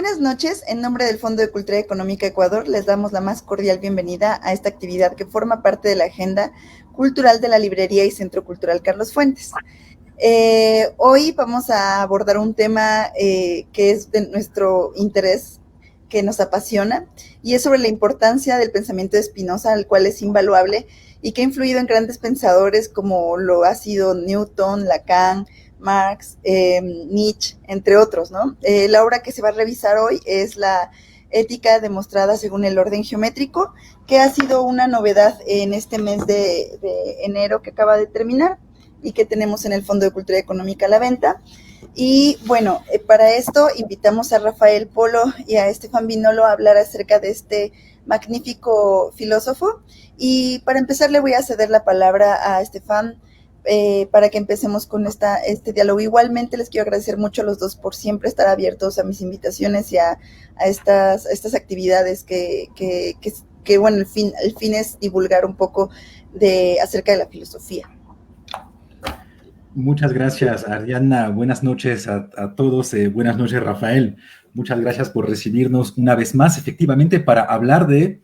Buenas noches, en nombre del Fondo de Cultura Económica Ecuador les damos la más cordial bienvenida a esta actividad que forma parte de la agenda cultural de la Librería y Centro Cultural Carlos Fuentes. Hoy vamos a abordar un tema que es de nuestro interés, que nos apasiona, y es sobre la importancia del pensamiento de Spinoza, el cual es invaluable y que ha influido en grandes pensadores como lo ha sido Newton, Lacan, Marx, Nietzsche, entre otros, ¿no? La obra que se va a revisar hoy es la Ética demostrada según el orden geométrico, que ha sido una novedad en este mes de enero que acaba de terminar y que tenemos en el Fondo de Cultura Económica a la venta. Y bueno, para esto invitamos a Rafael Polo y a Estefan Vinolo a hablar acerca de este magnífico filósofo. Y para empezar le voy a ceder la palabra a Estefan para que empecemos con este diálogo. Igualmente les quiero agradecer mucho a los dos por siempre estar abiertos a mis invitaciones y a estas actividades que bueno, el fin es divulgar un poco acerca de la filosofía. Muchas gracias, Ariadna. Buenas noches a todos. Buenas noches, Rafael. Muchas gracias por recibirnos una vez más, efectivamente, para hablar de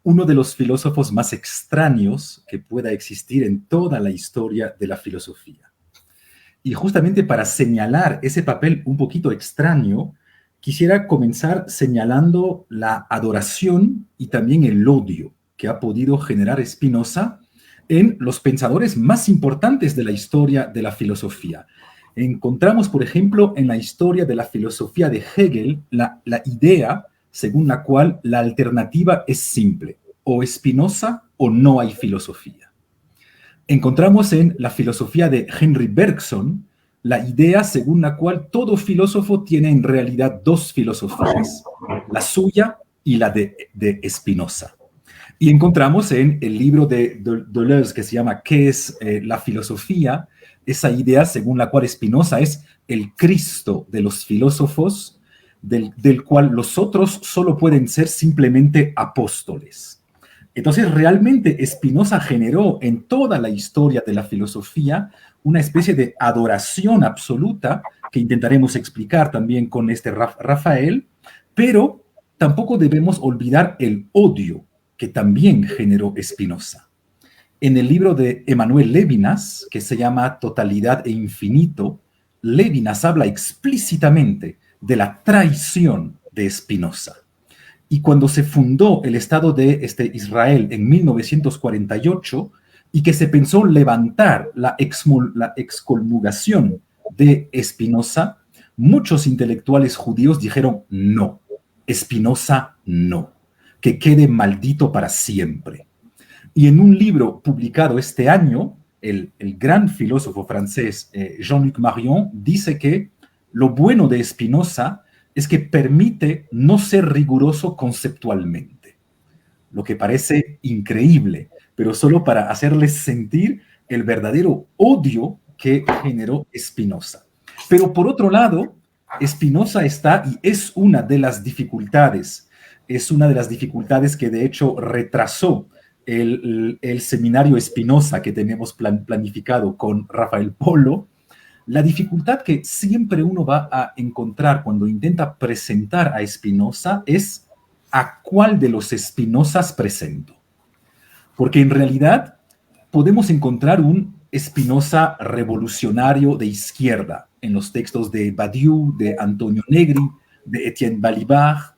uno de los filósofos más extraños que pueda existir en toda la historia de la filosofía. Y justamente para señalar ese papel un poquito extraño, quisiera comenzar señalando la adoración y también el odio que ha podido generar Spinoza en los pensadores más importantes de la historia de la filosofía. Encontramos, por ejemplo, en la historia de la filosofía de Hegel, la idea según la cual la alternativa es simple: o Spinoza o no hay filosofía. Encontramos en la filosofía de Henry Bergson la idea según la cual todo filósofo tiene en realidad dos filosofías, la suya y la de Spinoza. Y encontramos en el libro de Deleuze que se llama ¿Qué es la filosofía? Esa idea según la cual Spinoza es el Cristo de los filósofos, del cual los otros solo pueden ser simplemente apóstoles. Entonces, realmente Spinoza generó en toda la historia de la filosofía una especie de adoración absoluta que intentaremos explicar también con este Rafael, pero tampoco debemos olvidar el odio que también generó Spinoza. En el libro de Emmanuel Levinas, que se llama Totalidad e Infinito, Levinas habla explícitamente de la traición de Spinoza. Y cuando se fundó el Estado de Israel en 1948 y que se pensó levantar la excomulgación de Spinoza, muchos intelectuales judíos dijeron no, Spinoza no, que quede maldito para siempre. Y en un libro publicado este año, el gran filósofo francés Jean-Luc Marion dice que lo bueno de Spinoza es que permite no ser riguroso conceptualmente, lo que parece increíble, pero solo para hacerles sentir el verdadero odio que generó Spinoza. Pero por otro lado, Spinoza está y es una de las dificultades que de hecho retrasó el seminario Spinoza que tenemos planificado con Rafael Polo. La dificultad que siempre uno va a encontrar cuando intenta presentar a Spinoza es a cuál de los Spinozas presento. Porque en realidad podemos encontrar un Spinoza revolucionario de izquierda en los textos de Badiou, de Antonio Negri, de Etienne Balibar,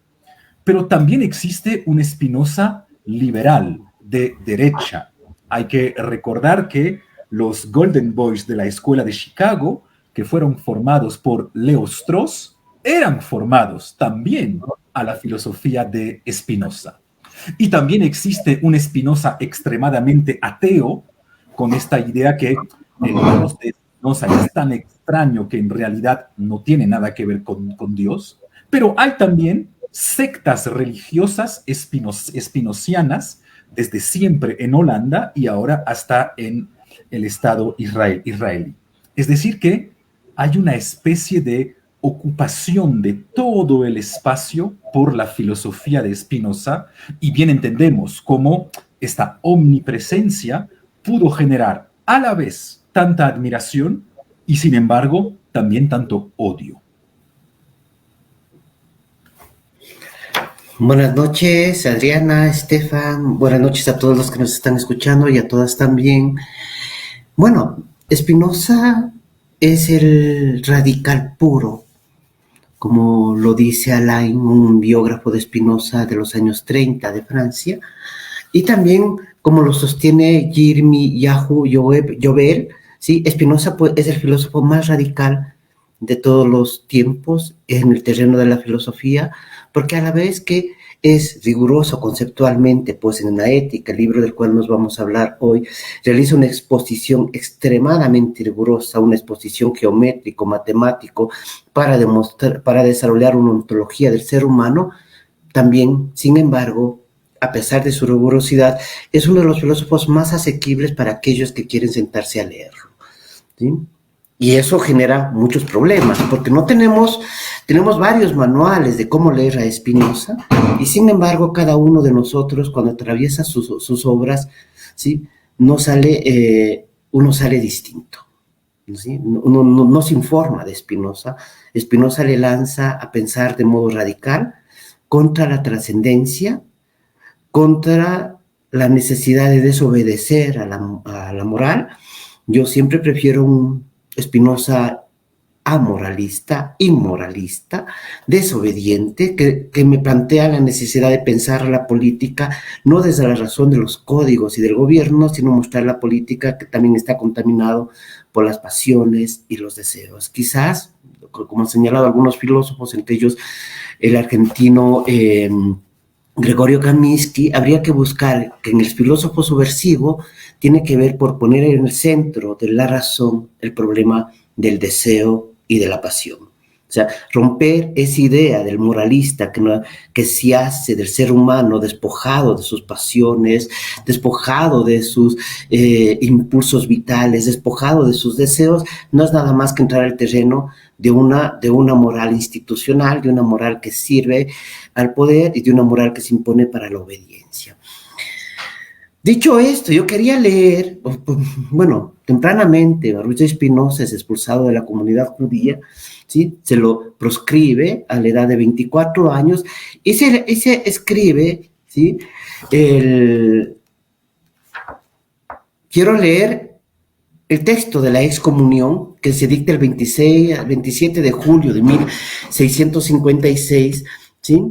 pero también existe un Spinoza liberal de derecha. Hay que recordar que los Golden Boys de la Escuela de Chicago, que fueron formados por Leo Strauss, eran formados también a la filosofía de Spinoza. Y también existe un Spinoza extremadamente ateo, con esta idea que el Dios de Spinoza es tan extraño que en realidad no tiene nada que ver con Dios. Pero hay también sectas religiosas espinocianas desde siempre en Holanda y ahora hasta en el Estado israelí. Es decir, que hay una especie de ocupación de todo el espacio por la filosofía de Spinoza, y bien entendemos cómo esta omnipresencia pudo generar a la vez tanta admiración y sin embargo también tanto odio. Buenas noches, Adriana, Estefan. Buenas noches a todos los que nos están escuchando y a todas también. Bueno, Spinoza es el radical puro, como lo dice Alain, un biógrafo de Spinoza de los años 30 de Francia, y también como lo sostiene Jeremy Yahoo Jovel, ¿sí? Spinoza pues, es el filósofo más radical de todos los tiempos en el terreno de la filosofía, porque a la vez que es riguroso conceptualmente, pues en la ética, el libro del cual nos vamos a hablar hoy, realiza una exposición extremadamente rigurosa, una exposición geométrico-matemático para demostrar, para desarrollar una ontología del ser humano. También, sin embargo, a pesar de su rigurosidad, es uno de los filósofos más asequibles para aquellos que quieren sentarse a leerlo, ¿sí? Y eso genera muchos problemas, porque no tenemos varios manuales de cómo leer a Spinoza, y sin embargo, cada uno de nosotros, cuando atraviesa sus obras, ¿sí? Uno sale distinto, ¿sí? No se informa de Spinoza. Spinoza le lanza a pensar de modo radical contra la trascendencia, contra la necesidad de desobedecer a la moral. Yo siempre prefiero un Spinoza amoralista, inmoralista, desobediente, que me plantea la necesidad de pensar la política no desde la razón de los códigos y del gobierno, sino mostrar la política que también está contaminado por las pasiones y los deseos. Quizás, como han señalado algunos filósofos, entre ellos el argentino Gregorio Kaminsky, habría que buscar que en el filósofo subversivo tiene que ver por poner en el centro de la razón el problema del deseo y de la pasión. O sea, romper esa idea del moralista que se hace del ser humano despojado de sus pasiones, despojado de sus impulsos vitales, despojado de sus deseos, no es nada más que entrar al terreno de una moral institucional, de una moral que sirve al poder y de una moral que se impone para la obediencia. Dicho esto, yo quería leer, bueno, tempranamente Baruch de Spinoza es expulsado de la comunidad judía, ¿sí? Se lo proscribe a la edad de 24 años y se escribe, ¿sí? Quiero leer el texto de la excomunión que se dicta el 27 de julio de 1656, ¿sí?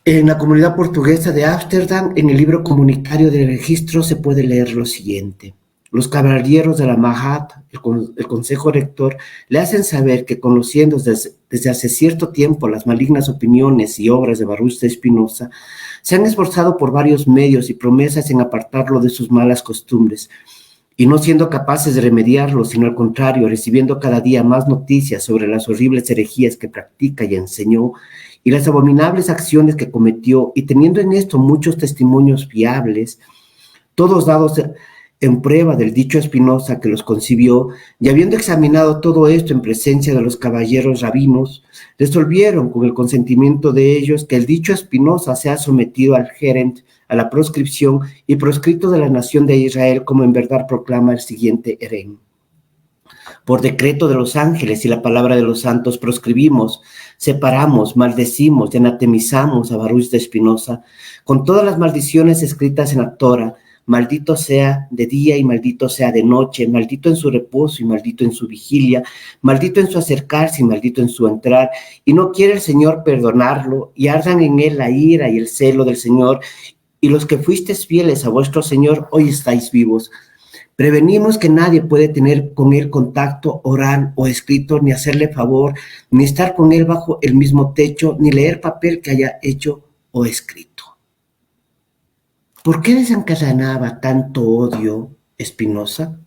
En la comunidad portuguesa de Ámsterdam, en el libro comunitario del registro, se puede leer lo siguiente. Los caballeros de la Mahat, el consejo rector, le hacen saber que conociendo desde hace cierto tiempo las malignas opiniones y obras de Baruch de Spinoza, se han esforzado por varios medios y promesas en apartarlo de sus malas costumbres, y no siendo capaces de remediarlo, sino al contrario, recibiendo cada día más noticias sobre las horribles herejías que practica y enseñó, y las abominables acciones que cometió, y teniendo en esto muchos testimonios fiables, todos dados en prueba del dicho Spinoza que los concibió, y habiendo examinado todo esto en presencia de los caballeros rabinos, resolvieron con el consentimiento de ellos que el dicho Spinoza sea sometido al gerent, a la proscripción y proscrito de la nación de Israel, como en verdad proclama el siguiente herén. Por decreto de los ángeles y la palabra de los santos proscribimos, separamos, maldecimos y anatemizamos a Baruch de Spinoza con todas las maldiciones escritas en la Torah. Maldito sea de día y maldito sea de noche, maldito en su reposo y maldito en su vigilia, maldito en su acercarse y maldito en su entrar. Y no quiere el Señor perdonarlo, y ardan en él la ira y el celo del Señor. Y los que fuisteis fieles a vuestro Señor, hoy estáis vivos. Prevenimos que nadie puede tener con él contacto oral o escrito, ni hacerle favor, ni estar con él bajo el mismo techo, ni leer papel que haya hecho o escrito. ¿Por qué desencadenaba tanto odio Spinoza?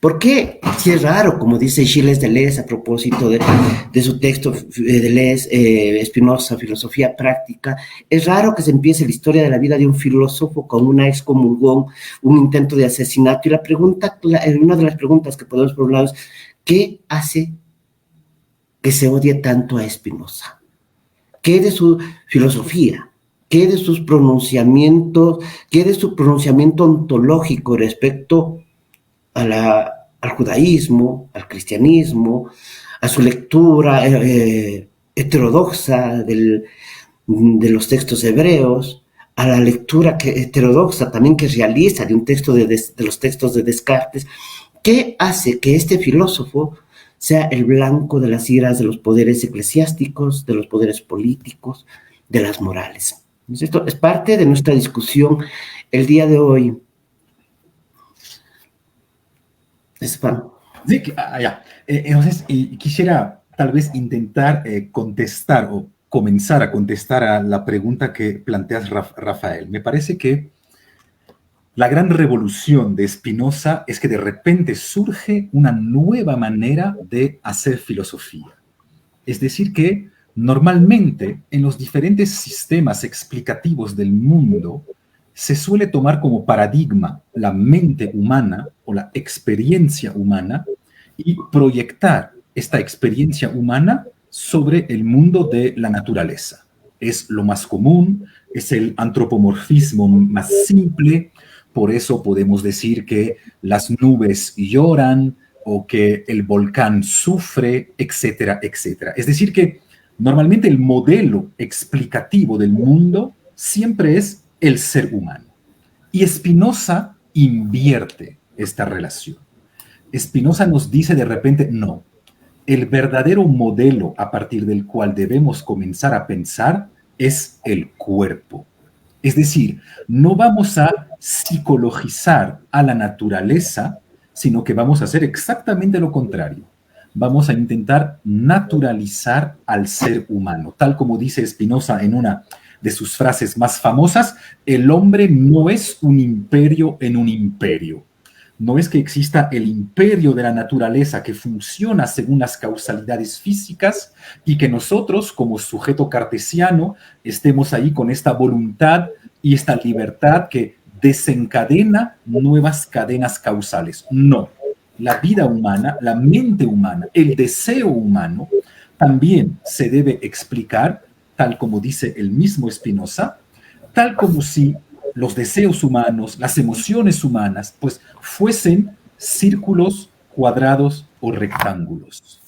¿Por qué, si es raro, como dice Gilles Deleuze a propósito de su texto de Deleuze, Spinoza, Filosofía Práctica, es raro que se empiece la historia de la vida de un filósofo con una excomulgón, un intento de asesinato? Y una de las preguntas que podemos formular es, ¿qué hace que se odie tanto a Spinoza? ¿Qué de su filosofía? ¿Qué de sus pronunciamientos? ¿Qué de su pronunciamiento ontológico respecto al judaísmo, al cristianismo, a su lectura heterodoxa de los textos hebreos, a la lectura heterodoxa también que realiza de un texto de los textos de Descartes, que hace que este filósofo sea el blanco de las iras de los poderes eclesiásticos, de los poderes políticos, de las morales. Esto es parte de nuestra discusión el día de hoy. Estefan. Sí, ya. Entonces, quisiera tal vez intentar contestar o comenzar a contestar a la pregunta que planteas, Rafael. Me parece que la gran revolución de Spinoza es que de repente surge una nueva manera de hacer filosofía. Es decir, que normalmente en los diferentes sistemas explicativos del mundo se suele tomar como paradigma la mente humana o la experiencia humana y proyectar esta experiencia humana sobre el mundo de la naturaleza. Es lo más común, es el antropomorfismo más simple, por eso podemos decir que las nubes lloran o que el volcán sufre, etcétera, etcétera. Es decir que normalmente el modelo explicativo del mundo siempre es el ser humano. Y Spinoza invierte esta relación. Spinoza nos dice de repente, no, el verdadero modelo a partir del cual debemos comenzar a pensar es el cuerpo. Es decir, no vamos a psicologizar a la naturaleza, sino que vamos a hacer exactamente lo contrario. Vamos a intentar naturalizar al ser humano. Tal como dice Spinoza en una de sus frases más famosas, el hombre no es un imperio en un imperio. No es que exista el imperio de la naturaleza que funciona según las causalidades físicas y que nosotros, como sujeto cartesiano, estemos ahí con esta voluntad y esta libertad que desencadena nuevas cadenas causales. No. La vida humana, la mente humana, el deseo humano también se debe explicar, tal como dice el mismo Spinoza, tal como si los deseos humanos, las emociones humanas, pues fuesen círculos, cuadrados o rectángulos.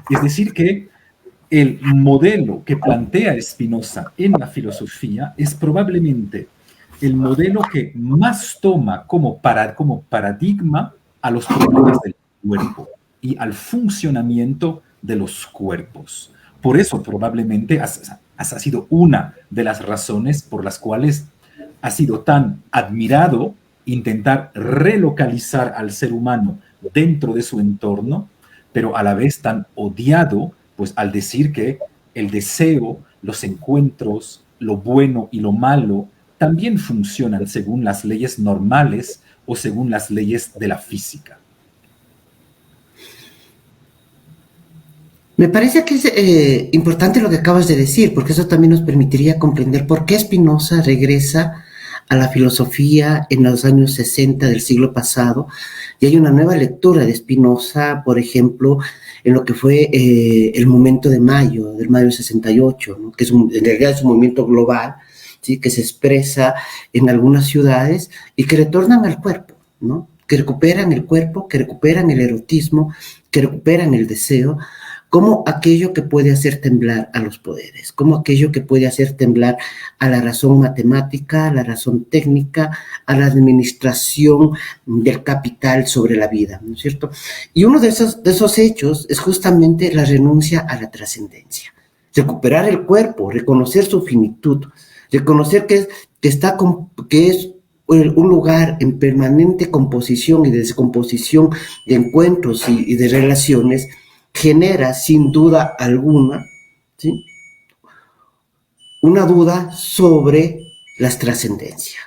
Es decir que el modelo que plantea Spinoza en la filosofía es probablemente el modelo que más toma como paradigma a los problemas del cuerpo y al funcionamiento de los cuerpos. Por eso probablemente ha sido una de las razones por las cuales ha sido tan admirado intentar relocalizar al ser humano dentro de su entorno, pero a la vez tan odiado, pues al decir que el deseo, los encuentros, lo bueno y lo malo, también funcionan según las leyes normales o según las leyes de la física. Me parece que es importante lo que acabas de decir, porque eso también nos permitiría comprender por qué Spinoza regresa a la filosofía en los años 60 del siglo pasado, y hay una nueva lectura de Spinoza, por ejemplo, en lo que fue el movimiento de mayo, del mayo del 68, ¿no? Que en realidad es un movimiento global, ¿sí? Que se expresa en algunas ciudades y que retornan al cuerpo, ¿no? Que recuperan el cuerpo, que recuperan el erotismo, que recuperan el deseo, como aquello que puede hacer temblar a los poderes, como aquello que puede hacer temblar a la razón matemática, a la razón técnica, a la administración del capital sobre la vida, ¿no es cierto? Y uno de esos hechos es justamente la renuncia a la trascendencia. Recuperar el cuerpo, reconocer su finitud, reconocer que es un lugar en permanente composición y descomposición de encuentros y de relaciones, genera sin duda alguna, ¿sí?, una duda sobre la trascendencia.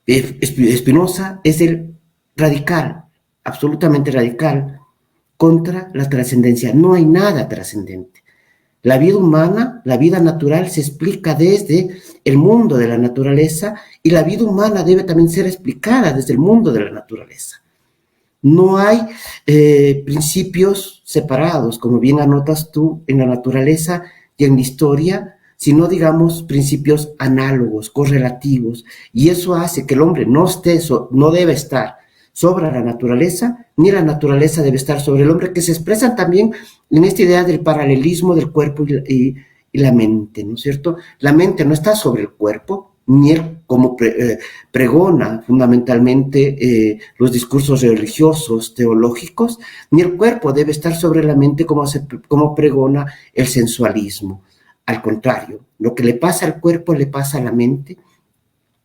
Spinoza es el radical, absolutamente radical, contra la trascendencia. No hay nada trascendente. La vida humana, la vida natural se explica desde el mundo de la naturaleza y la vida humana debe también ser explicada desde el mundo de la naturaleza. No hay principios separados, como bien anotas tú, en la naturaleza y en la historia, sino, digamos, principios análogos, correlativos, y eso hace que el hombre no debe estar sobre la naturaleza, ni la naturaleza debe estar sobre el hombre, que se expresan también en esta idea del paralelismo del cuerpo y y la mente, ¿no es cierto? La mente no está sobre el cuerpo, ni él como pregona fundamentalmente los discursos religiosos, teológicos, ni el cuerpo debe estar sobre la mente como pregona el sensualismo. Al contrario, lo que le pasa al cuerpo le pasa a la mente,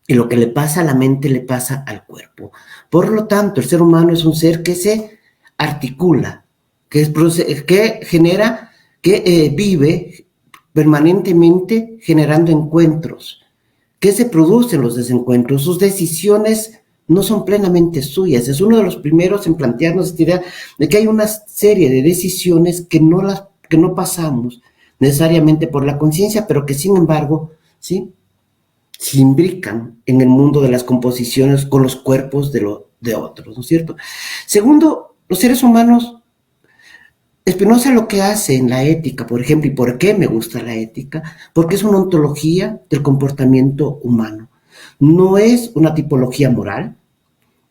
y lo que le pasa a la mente le pasa al cuerpo. Por lo tanto, el ser humano es un ser que se articula, que genera, que vive permanentemente generando encuentros, que se producen los desencuentros. Sus decisiones no son plenamente suyas. Es uno de los primeros en plantearnos esta idea de que hay una serie de decisiones que no pasamos necesariamente por la conciencia, pero que sin embargo, ¿sí?, se imbrican en el mundo de las composiciones con los cuerpos de otros, ¿no es cierto? Segundo, los seres humanos, Spinoza lo que hace en la ética, por ejemplo, y por qué me gusta la ética, porque es una ontología del comportamiento humano. No es una tipología moral,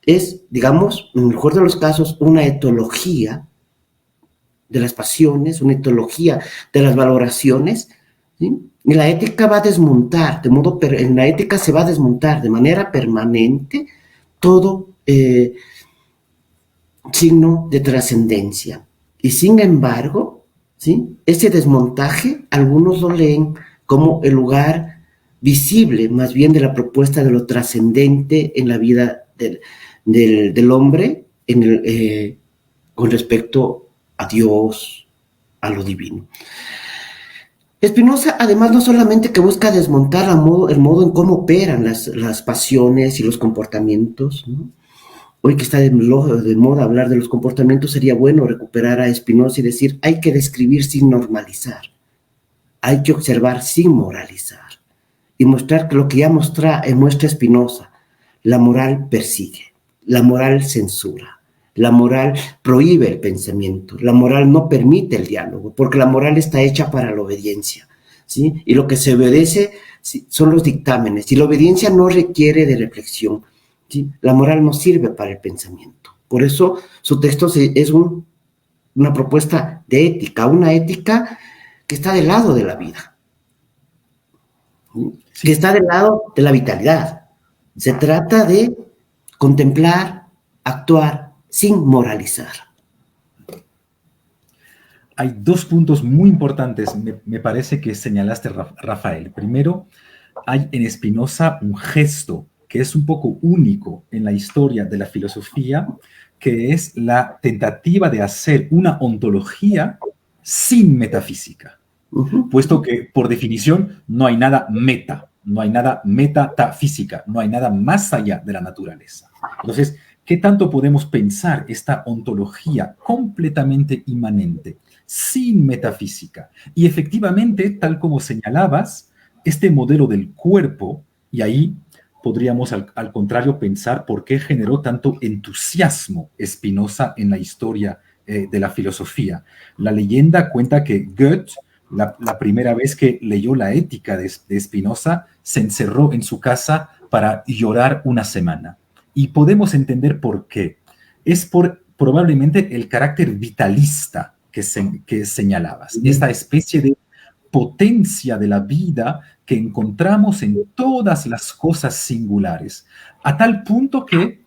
es, digamos, en el mejor de los casos, una etología de las pasiones, una etología de las valoraciones, ¿sí? Y la ética va a desmontar, en la ética se va a desmontar de manera permanente todo signo de trascendencia. Y sin embargo, ¿sí?, ese desmontaje, algunos lo leen como el lugar visible, más bien de la propuesta de lo trascendente en la vida del hombre con respecto a Dios, a lo divino. Spinoza, además, no solamente que busca desmontar el modo en cómo operan las pasiones y los comportamientos, ¿no? Hoy que está de moda hablar de los comportamientos, sería bueno recuperar a Spinoza y decir, hay que describir sin normalizar, hay que observar sin moralizar, y mostrar que lo que ya muestra Spinoza, la moral persigue, la moral censura, la moral prohíbe el pensamiento, la moral no permite el diálogo, porque la moral está hecha para la obediencia, ¿sí? Y lo que se obedece, ¿sí?, son los dictámenes, y la obediencia no requiere de reflexión, ¿sí? La moral no sirve para el pensamiento. Por eso su texto es una propuesta de ética, una ética que está del lado de la vida, ¿sí?, que está del lado de la vitalidad. Se trata de contemplar, actuar sin moralizar. Hay dos puntos muy importantes, me parece que señalaste, Rafael. Primero, hay en Spinoza un gesto que es un poco único en la historia de la filosofía, que es la tentativa de hacer una ontología sin metafísica, puesto que, por definición, no hay nada meta, no hay nada metafísica, no hay nada más allá de la naturaleza. Entonces, ¿qué tanto podemos pensar esta ontología completamente inmanente, sin metafísica? Y efectivamente, tal como señalabas, este modelo del cuerpo, y ahí podríamos al contrario pensar por qué generó tanto entusiasmo Spinoza en la historia de la filosofía. La leyenda cuenta que Goethe, la primera vez que leyó la Ética de Spinoza, se encerró en su casa para llorar una semana. Y podemos entender por qué. Es por probablemente el carácter vitalista que señalabas, esta especie de potencia de la vida que encontramos en todas las cosas singulares, a tal punto que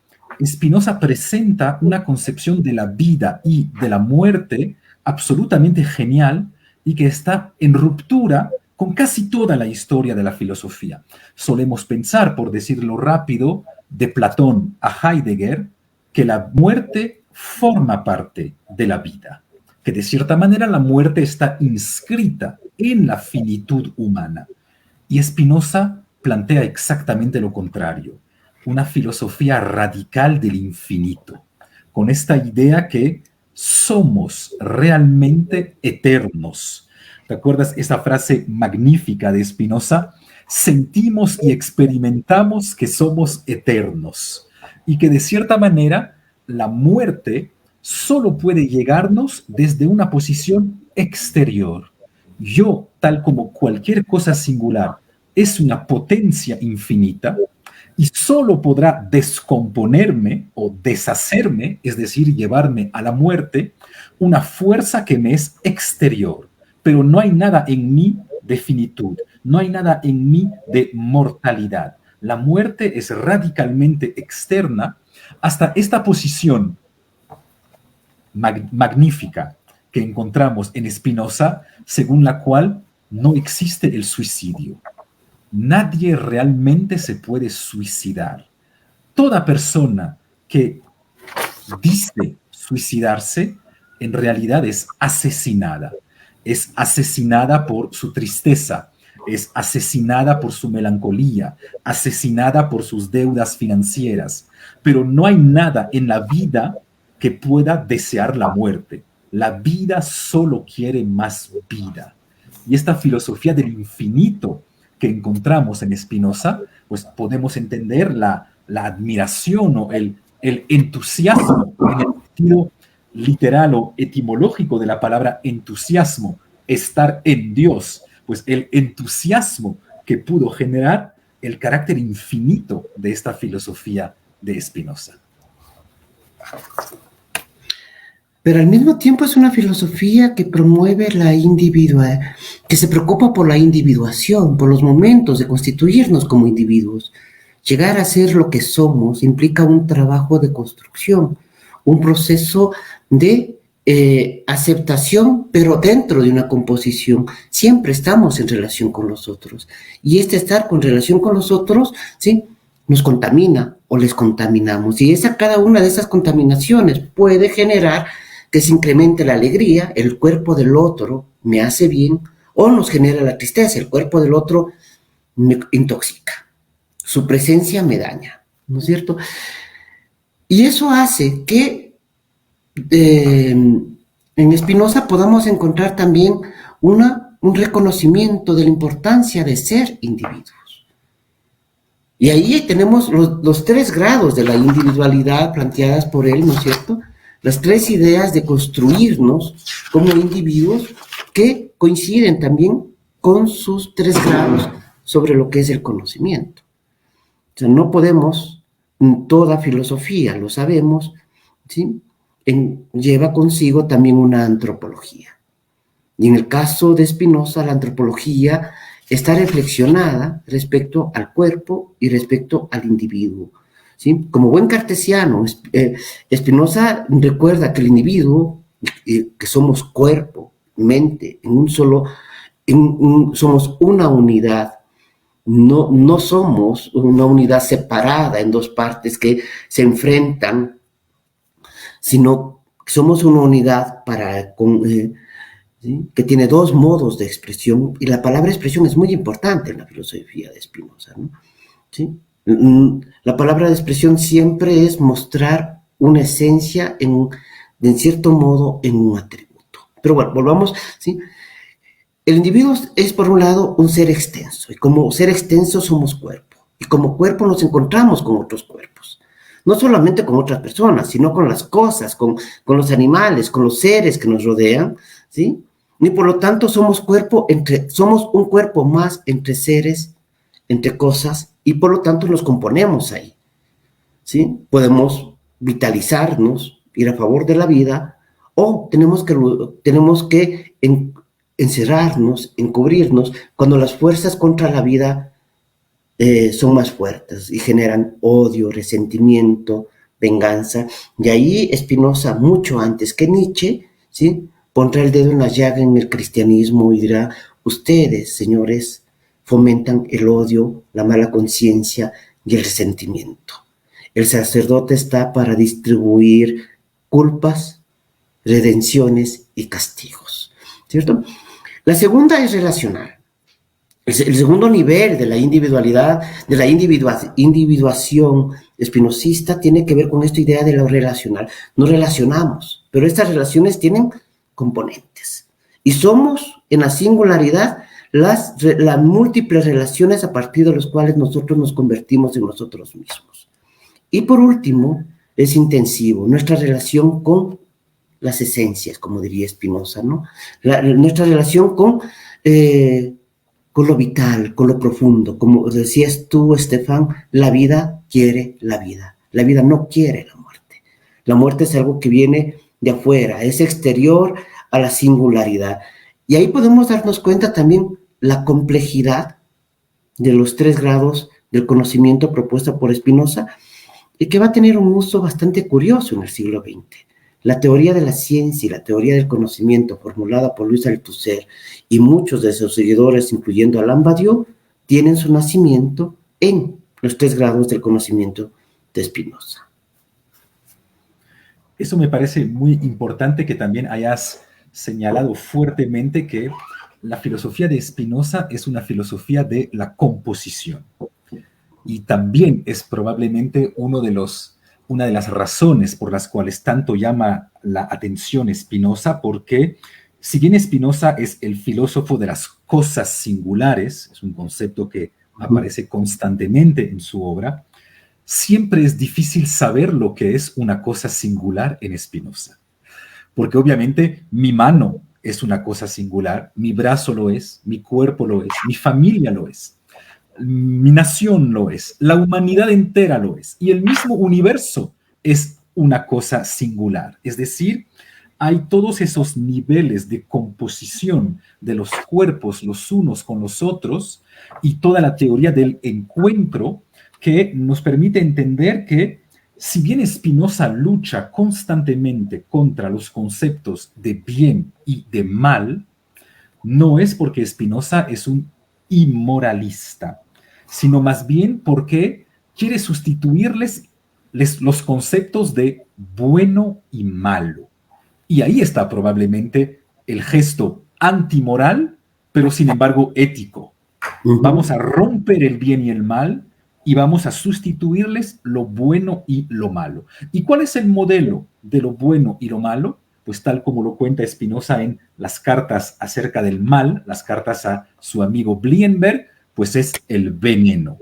Spinoza presenta una concepción de la vida y de la muerte absolutamente genial y que está en ruptura con casi toda la historia de la filosofía. Solemos pensar, por decirlo rápido, de Platón a Heidegger, que la muerte forma parte de la vida, que de cierta manera la muerte está inscrita en la finitud humana. Y Spinoza plantea exactamente lo contrario, una filosofía radical del infinito, con esta idea que somos realmente eternos. ¿Te acuerdas esa frase magnífica de Spinoza? Sentimos y experimentamos que somos eternos y que de cierta manera la muerte solo puede llegarnos desde una posición exterior. Yo, tal como cualquier cosa singular, es una potencia infinita y solo podrá descomponerme o deshacerme, es decir, llevarme a la muerte, una fuerza que me es exterior. Pero no hay nada en mí de finitud, no hay nada en mí de mortalidad. La muerte es radicalmente externa hasta esta posición magnífica que encontramos en Spinoza, según la cual no existe el suicidio. Nadie realmente se puede suicidar. Toda persona que dice suicidarse, en realidad es asesinada. Es asesinada por su tristeza, es asesinada por su melancolía, asesinada por sus deudas financieras. Pero no hay nada en la vida que pueda desear la muerte. La vida solo quiere más vida. Y esta filosofía del infinito que encontramos en Spinoza, pues podemos entender la admiración o el entusiasmo en el sentido literal o etimológico de la palabra entusiasmo, estar en Dios, pues el entusiasmo que pudo generar el carácter infinito de esta filosofía de Spinoza. Pero al mismo tiempo es una filosofía que promueve la individualidad, que se preocupa por la individuación, por los momentos de constituirnos como individuos. Llegar a ser lo que somos implica un trabajo de construcción, un proceso de aceptación, pero dentro de una composición. Siempre estamos en relación con los otros. Y este estar con relación con los otros, ¿sí?, nos contamina o les contaminamos. Y cada una de esas contaminaciones puede generar que se incremente la alegría, el cuerpo del otro me hace bien, o nos genera la tristeza, el cuerpo del otro me intoxica, su presencia me daña, ¿no es cierto? Y eso hace que en Spinoza podamos encontrar también un reconocimiento de la importancia de ser individuos. Y ahí tenemos los 3 grados de la individualidad planteadas por él, ¿no es cierto? Las 3 ideas de construirnos como individuos que coinciden también con sus 3 grados sobre lo que es el conocimiento. O sea, no podemos, toda filosofía, lo sabemos, ¿sí?, lleva consigo también una antropología. Y en el caso de Spinoza, la antropología está reflexionada respecto al cuerpo y respecto al individuo, ¿sí? Como buen cartesiano, Spinoza recuerda que el individuo, que somos cuerpo, mente, somos una unidad, no somos una unidad separada en 2 partes que se enfrentan, sino que somos una unidad ¿sí?, que tiene 2 modos de expresión, y la palabra expresión es muy importante en la filosofía de Spinoza, ¿no? ¿Sí? La palabra de expresión siempre es mostrar una esencia en cierto modo en un atributo. Pero bueno, volvamos, ¿sí? El individuo es por un lado un ser extenso, y como ser extenso somos cuerpo, y como cuerpo nos encontramos con otros cuerpos, no solamente con otras personas, sino con las cosas, con los animales, con los seres que nos rodean, ¿sí? Y por lo tanto somos un cuerpo más entre seres, entre cosas, y por lo tanto nos componemos ahí, ¿sí? Podemos vitalizarnos, ir a favor de la vida, o tenemos que encerrarnos, encubrirnos, cuando las fuerzas contra la vida son más fuertes y generan odio, resentimiento, venganza. Y ahí Spinoza, mucho antes que Nietzsche, ¿sí?, pondrá el dedo en la llaga en el cristianismo y dirá: ustedes, señores, fomentan el odio, la mala conciencia y el resentimiento. El sacerdote está para distribuir culpas, redenciones y castigos, ¿cierto? La segunda es relacional. El segundo nivel de la individualidad, de la individuación espinosista, tiene que ver con esta idea de lo relacional. Nos relacionamos, pero estas relaciones tienen componentes. Y somos, en la singularidad, las múltiples relaciones a partir de las cuales nosotros nos convertimos en nosotros mismos. Y por último, es intensivo, nuestra relación con las esencias, como diría Spinoza, ¿no? Nuestra relación con lo vital, con lo profundo. Como decías tú, Estefan, la vida quiere la vida. La vida no quiere la muerte. La muerte es algo que viene de afuera, es exterior a la singularidad. Y ahí podemos darnos cuenta también la complejidad de los 3 grados del conocimiento propuesta por Spinoza, y que va a tener un uso bastante curioso en el siglo XX. La teoría de la ciencia y la teoría del conocimiento formulada por Louis Althusser y muchos de sus seguidores, incluyendo Alain Badiou, tienen su nacimiento en los 3 grados del conocimiento de Spinoza. Eso me parece muy importante que también hayas señalado fuertemente que la filosofía de Spinoza es una filosofía de la composición. Y también es probablemente una de las razones por las cuales tanto llama la atención Spinoza, porque si bien Spinoza es el filósofo de las cosas singulares, es un concepto que aparece constantemente en su obra, siempre es difícil saber lo que es una cosa singular en Spinoza. Porque obviamente mi mano es una cosa singular, mi brazo lo es, mi cuerpo lo es, mi familia lo es. Mi nación lo es, la humanidad entera lo es, y el mismo universo es una cosa singular. Es decir, hay todos esos niveles de composición de los cuerpos los unos con los otros y toda la teoría del encuentro que nos permite entender que si bien Spinoza lucha constantemente contra los conceptos de bien y de mal, no es porque Spinoza es un inmoralista, sino más bien porque quiere sustituirles los conceptos de bueno y malo. Y ahí está probablemente el gesto antimoral, pero sin embargo ético. Vamos a romper el bien y el mal y vamos a sustituirles lo bueno y lo malo. ¿Y cuál es el modelo de lo bueno y lo malo? Pues tal como lo cuenta Spinoza en las cartas acerca del mal, las cartas a su amigo Blienberg, pues es el veneno.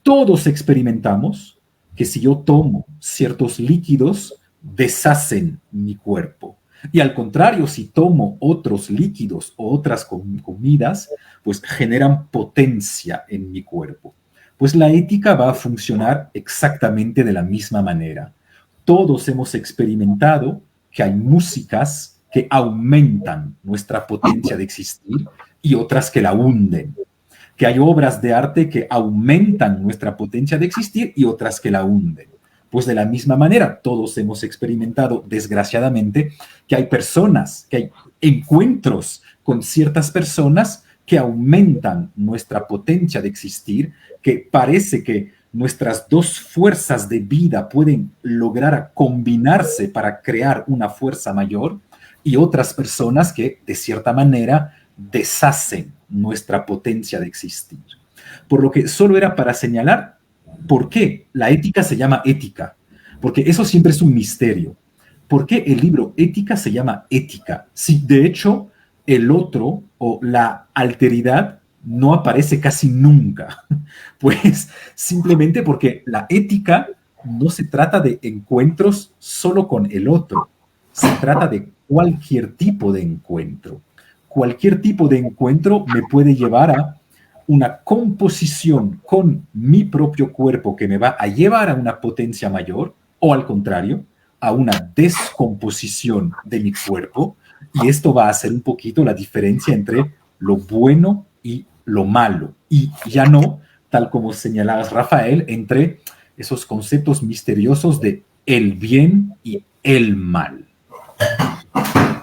Todos experimentamos que si yo tomo ciertos líquidos, deshacen mi cuerpo. Y al contrario, si tomo otros líquidos o otras comidas, pues generan potencia en mi cuerpo. Pues la ética va a funcionar exactamente de la misma manera. Todos hemos experimentado que hay músicas que aumentan nuestra potencia de existir y otras que la hunden. Que hay obras de arte que aumentan nuestra potencia de existir y otras que la hunden. Pues de la misma manera, todos hemos experimentado, desgraciadamente, que hay personas, que hay encuentros con ciertas personas que aumentan nuestra potencia de existir, que parece que nuestras 2 fuerzas de vida pueden lograr combinarse para crear una fuerza mayor, y otras personas que, de cierta manera, deshacen nuestra potencia de existir. Por lo que solo era para señalar por qué la ética se llama ética, porque eso siempre es un misterio. ¿Por qué el libro Ética se llama ética? Si de hecho el otro o la alteridad no aparece casi nunca. Pues simplemente porque la ética no se trata de encuentros solo con el otro, se trata de cualquier tipo de encuentro. Cualquier tipo de encuentro me puede llevar a una composición con mi propio cuerpo que me va a llevar a una potencia mayor, o al contrario, a una descomposición de mi cuerpo, y esto va a hacer un poquito la diferencia entre lo bueno y lo malo, y ya no, tal como señalabas, Rafael, entre esos conceptos misteriosos de el bien y el mal.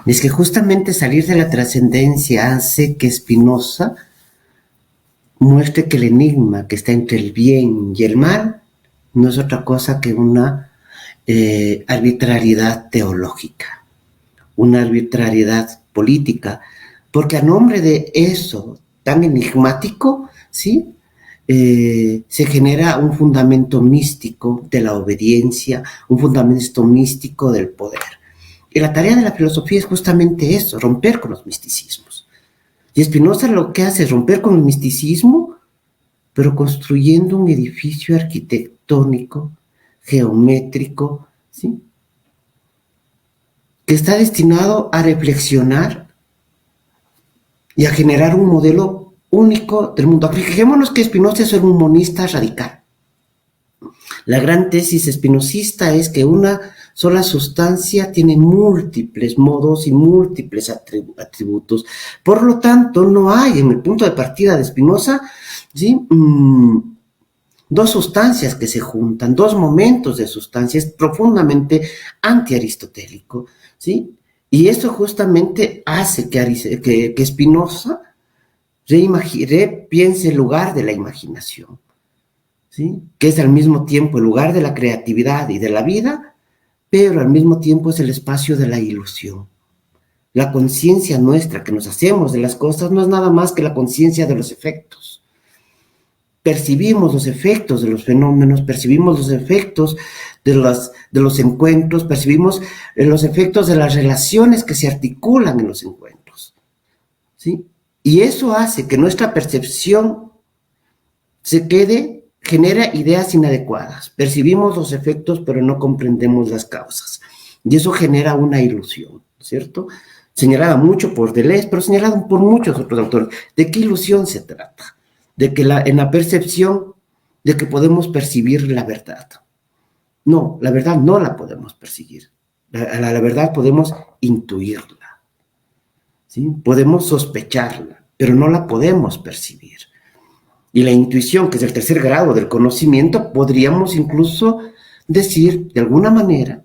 Es que justamente salir de la trascendencia hace que Spinoza muestre que el enigma que está entre el bien y el mal no es otra cosa que una arbitrariedad teológica, una arbitrariedad política, porque a nombre de eso tan enigmático, ¿sí? Se genera un fundamento místico de la obediencia, un fundamento místico del poder. Y la tarea de la filosofía es justamente eso, romper con los misticismos. Y Spinoza lo que hace es romper con el misticismo, pero construyendo un edificio arquitectónico, geométrico, ¿sí? Que está destinado a reflexionar y a generar un modelo único del mundo. Fijémonos que Spinoza es un monista radical. La gran tesis espinosista es que una sola sustancia tiene múltiples modos y múltiples atributos. Por lo tanto, no hay en el punto de partida de Spinoza, ¿sí? Dos sustancias que se juntan, dos momentos de sustancia. Es profundamente antiaristotélico, ¿sí? Y esto justamente hace que Spinoza piense el lugar de la imaginación, ¿sí? Que es al mismo tiempo el lugar de la creatividad y de la vida, pero al mismo tiempo es el espacio de la ilusión. La conciencia nuestra que nos hacemos de las cosas no es nada más que la conciencia de los efectos. Percibimos los efectos de los fenómenos, percibimos los efectos de los encuentros, percibimos los efectos de las relaciones que se articulan en los encuentros, ¿sí? Y eso hace que nuestra percepción genera ideas inadecuadas. Percibimos los efectos, pero no comprendemos las causas. Y eso genera una ilusión, ¿cierto? Señalada mucho por Deleuze, pero señalada por muchos otros autores. ¿De qué ilusión se trata? De que en la percepción de que podemos percibir la verdad. No, la verdad no la podemos percibir. La verdad podemos intuirla, ¿sí? Podemos sospecharla, pero no la podemos percibir. Y la intuición, que es el tercer grado del conocimiento, podríamos incluso decir, de alguna manera,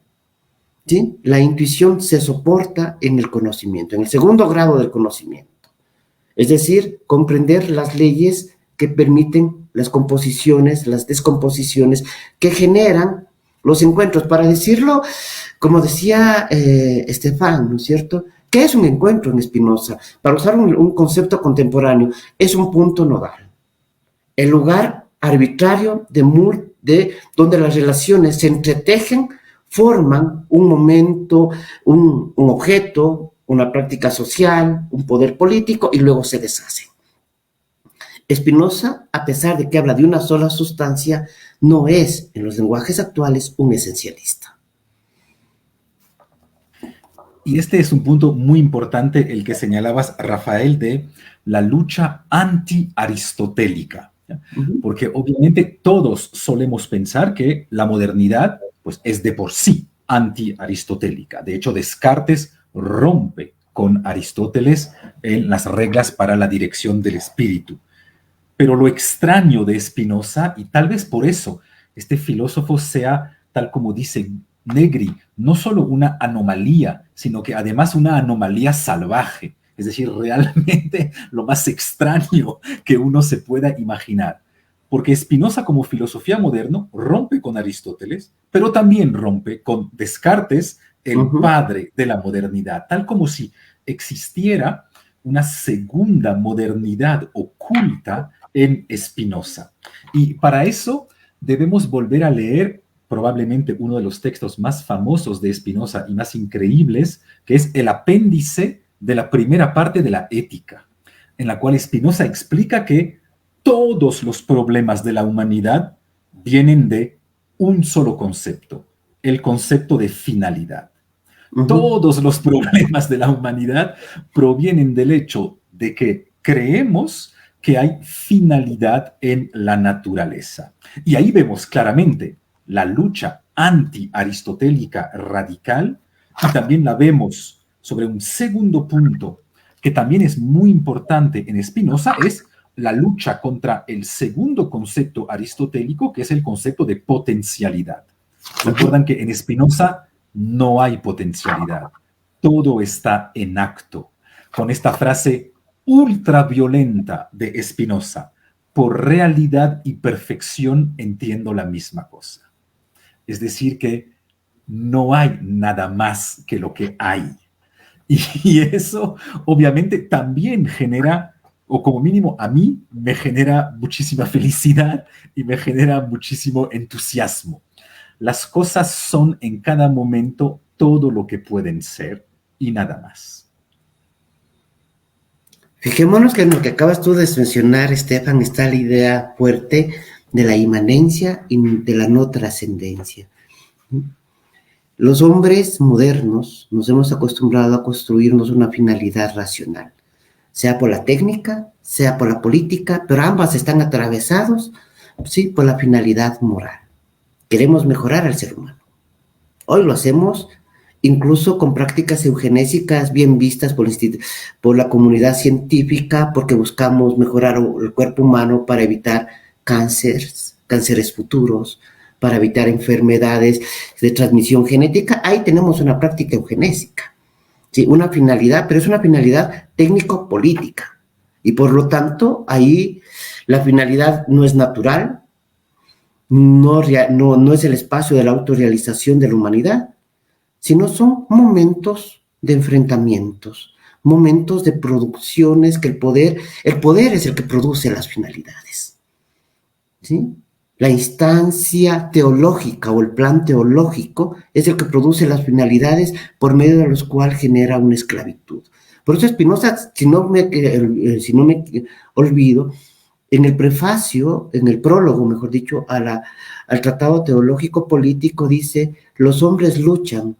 ¿sí? La intuición se soporta en el conocimiento, en el segundo grado del conocimiento. Es decir, comprender las leyes que permiten las composiciones, las descomposiciones, que generan los encuentros. Para decirlo, como decía Estefan, ¿no es cierto? ¿Qué es un encuentro en Spinoza? Para usar un concepto contemporáneo, es un punto nodal. El lugar arbitrario donde las relaciones se entretejen, forman un momento, un objeto, una práctica social, un poder político, y luego se deshacen. Spinoza, a pesar de que habla de una sola sustancia, no es, en los lenguajes actuales, un esencialista. Y este es un punto muy importante, el que señalabas, Rafael, de la lucha anti-aristotélica. Porque obviamente todos solemos pensar que la modernidad pues, es de por sí anti-aristotélica. De hecho, Descartes rompe con Aristóteles en las reglas para la dirección del espíritu. Pero lo extraño de Spinoza, y tal vez por eso este filósofo sea, tal como dice Negri, no solo una anomalía, sino que además una anomalía salvaje, es decir, realmente lo más extraño que uno se pueda imaginar. Porque Spinoza, como filosofía moderno, rompe con Aristóteles, pero también rompe con Descartes, el padre de la modernidad, tal como si existiera una segunda modernidad oculta en Spinoza. Y para eso debemos volver a leer probablemente uno de los textos más famosos de Spinoza y más increíbles, que es el apéndice de la primera parte de la Ética, en la cual Spinoza explica que todos los problemas de la humanidad vienen de un solo concepto, el concepto de finalidad. Todos los problemas de la humanidad provienen del hecho de que creemos que hay finalidad en la naturaleza. Y ahí vemos claramente la lucha anti-aristotélica radical, y también la vemos sobre un segundo punto que también es muy importante en Spinoza, es la lucha contra el segundo concepto aristotélico, que es el concepto de potencialidad. Recuerdan que en Spinoza no hay potencialidad, todo está en acto. Con esta frase ultraviolenta de Spinoza, por realidad y perfección entiendo la misma cosa. Es decir, que no hay nada más que lo que hay. Y eso obviamente también genera, o como mínimo a mí, me genera muchísima felicidad y me genera muchísimo entusiasmo. Las cosas son en cada momento todo lo que pueden ser y nada más. Fijémonos que en lo que acabas tú de mencionar, Estefan, está la idea fuerte de la inmanencia y de la no trascendencia. Los hombres modernos nos hemos acostumbrado a construirnos una finalidad racional, sea por la técnica, sea por la política, pero ambas están atravesados, sí, por la finalidad moral. Queremos mejorar al ser humano. Hoy lo hacemos incluso con prácticas eugenésicas bien vistas por la comunidad científica, porque buscamos mejorar el cuerpo humano para evitar cánceres futuros, para evitar enfermedades de transmisión genética. Ahí tenemos una práctica eugenésica, ¿sí? Una finalidad, pero es una finalidad técnico-política. Y por lo tanto, ahí la finalidad no es natural, no es el espacio de la autorrealización de la humanidad, sino son momentos de enfrentamientos, momentos de producciones que el poder es el que produce las finalidades, ¿sí? La instancia teológica o el plan teológico es el que produce las finalidades por medio de los cuales genera una esclavitud. Por eso Spinoza, si no me olvido, en el prefacio, en el prólogo, mejor dicho, al Tratado Teológico Político, dice: los hombres luchan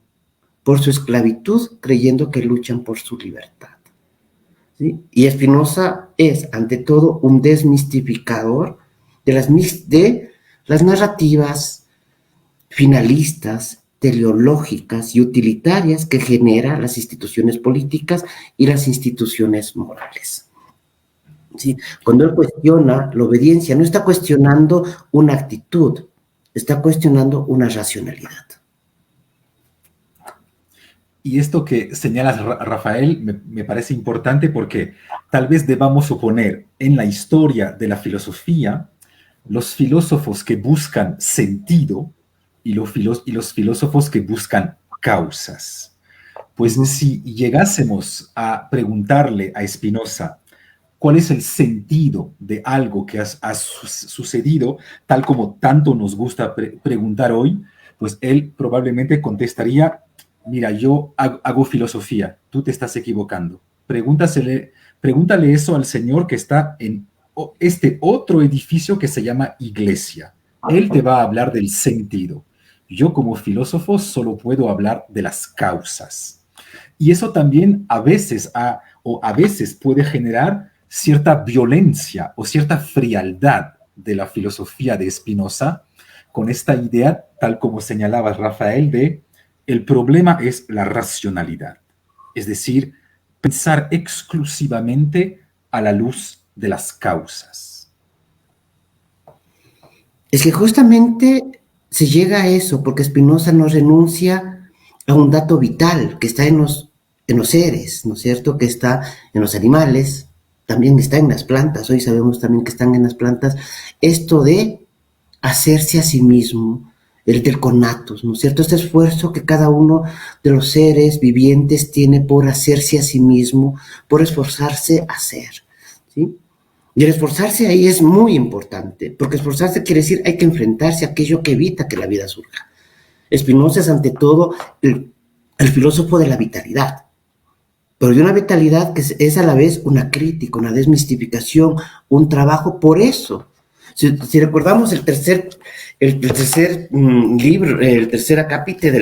por su esclavitud creyendo que luchan por su libertad, ¿sí? Y Spinoza es, ante todo, un desmistificador de las narrativas finalistas, teleológicas y utilitarias que generan las instituciones políticas y las instituciones morales. ¿Sí? Cuando él cuestiona la obediencia, no está cuestionando una actitud, está cuestionando una racionalidad. Y esto que señalas, Rafael, me parece importante porque tal vez debamos suponer en la historia de la filosofía los filósofos que buscan sentido y los filósofos que buscan causas. Pues si llegásemos a preguntarle a Spinoza cuál es el sentido de algo que ha sucedido, tal como tanto nos gusta preguntar hoy, pues él probablemente contestaría: mira, yo hago filosofía, tú te estás equivocando. Pregúntale eso al señor que está en este otro edificio que se llama iglesia. Él te va a hablar del sentido. Yo como filósofo solo puedo hablar de las causas. Y eso también a veces puede generar cierta violencia o cierta frialdad de la filosofía de Spinoza, con esta idea, tal como señalaba Rafael, de el problema es la racionalidad, es decir, pensar exclusivamente a la luz de las causas. Es que justamente se llega a eso porque Spinoza no renuncia a un dato vital que está en los seres, ¿no es cierto? Que está en los animales, también está en las plantas. Hoy sabemos también que están en las plantas. Esto de hacerse a sí mismo, el del conatos, ¿no es cierto? Este esfuerzo que cada uno de los seres vivientes tiene por hacerse a sí mismo, por esforzarse a ser, ¿sí? Y el esforzarse ahí es muy importante, porque esforzarse quiere decir hay que enfrentarse a aquello que evita que la vida surja. Spinoza es ante todo el filósofo de la vitalidad, pero de una vitalidad que es a la vez una crítica, una desmistificación, un trabajo. Por eso, si recordamos el tercer libro, el tercer acápite de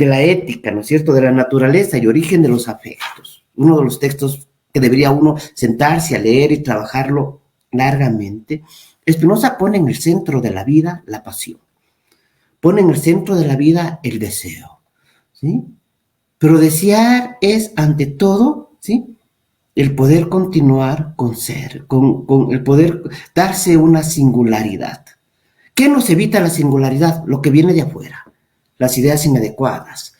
la ética, ¿no es cierto?, de la naturaleza y origen de los afectos, uno de los textos que debería uno sentarse a leer y trabajarlo largamente, Spinoza pone en el centro de la vida la pasión, pone en el centro de la vida el deseo, ¿sí? Pero desear es, ante todo, ¿sí?, el poder continuar con ser, con el poder darse una singularidad. ¿Qué nos evita la singularidad? Lo que viene de afuera, las ideas inadecuadas,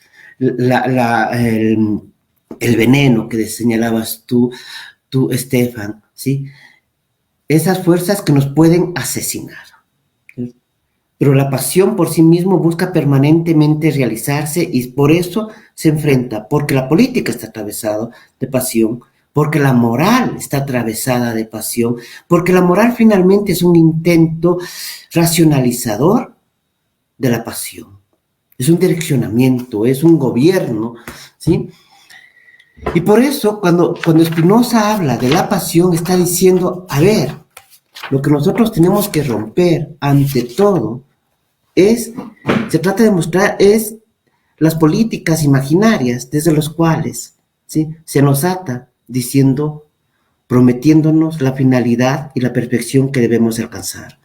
el veneno que señalabas tú, Estefan, ¿sí? Esas fuerzas que nos pueden asesinar. Pero la pasión por sí mismo busca permanentemente realizarse y por eso se enfrenta, porque la política está atravesada de pasión, porque la moral está atravesada de pasión, porque la moral finalmente es un intento racionalizador de la pasión. Es un direccionamiento, es un gobierno, ¿sí? Y por eso, cuando Spinoza habla de la pasión, está diciendo, a ver, lo que nosotros tenemos que romper ante todo se trata de mostrar, es las políticas imaginarias desde las cuales, ¿sí?, se nos ata prometiéndonos la finalidad y la perfección que debemos alcanzar.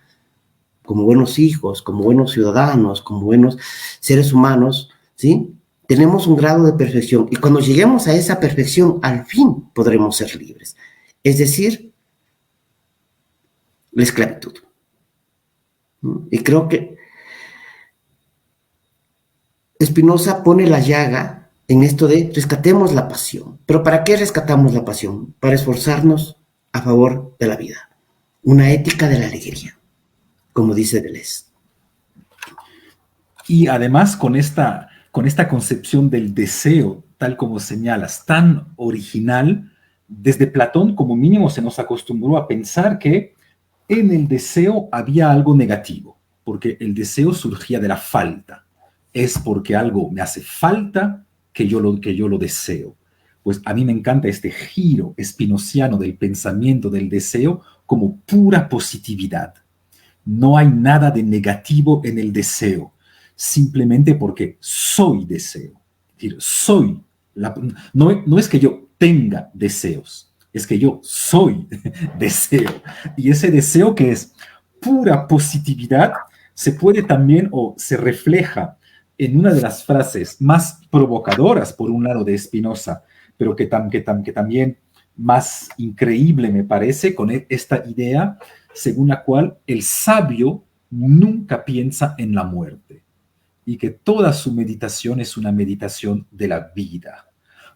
como buenos hijos, como buenos ciudadanos, como buenos seres humanos, ¿sí? Tenemos un grado de perfección y cuando lleguemos a esa perfección, al fin podremos ser libres. Es decir, la esclavitud. Y creo que Spinoza pone la llaga en esto de rescatemos la pasión. ¿Pero para qué rescatamos la pasión? Para esforzarnos a favor de la vida. Una ética de la alegría, como dice Deleuze. Y además con esta concepción del deseo, tal como señalas, tan original, desde Platón como mínimo se nos acostumbró a pensar que en el deseo había algo negativo, porque el deseo surgía de la falta. Es porque algo me hace falta que yo lo deseo. Pues a mí me encanta este giro spinoziano del pensamiento del deseo como pura positividad. No hay nada de negativo en el deseo, simplemente porque soy deseo. Es decir, no es que yo tenga deseos, es que yo soy deseo. Y ese deseo que es pura positividad se puede también o se refleja en una de las frases más provocadoras, por un lado, de Spinoza, pero que también más increíble me parece, con esta idea según la cual el sabio nunca piensa en la muerte y que toda su meditación es una meditación de la vida.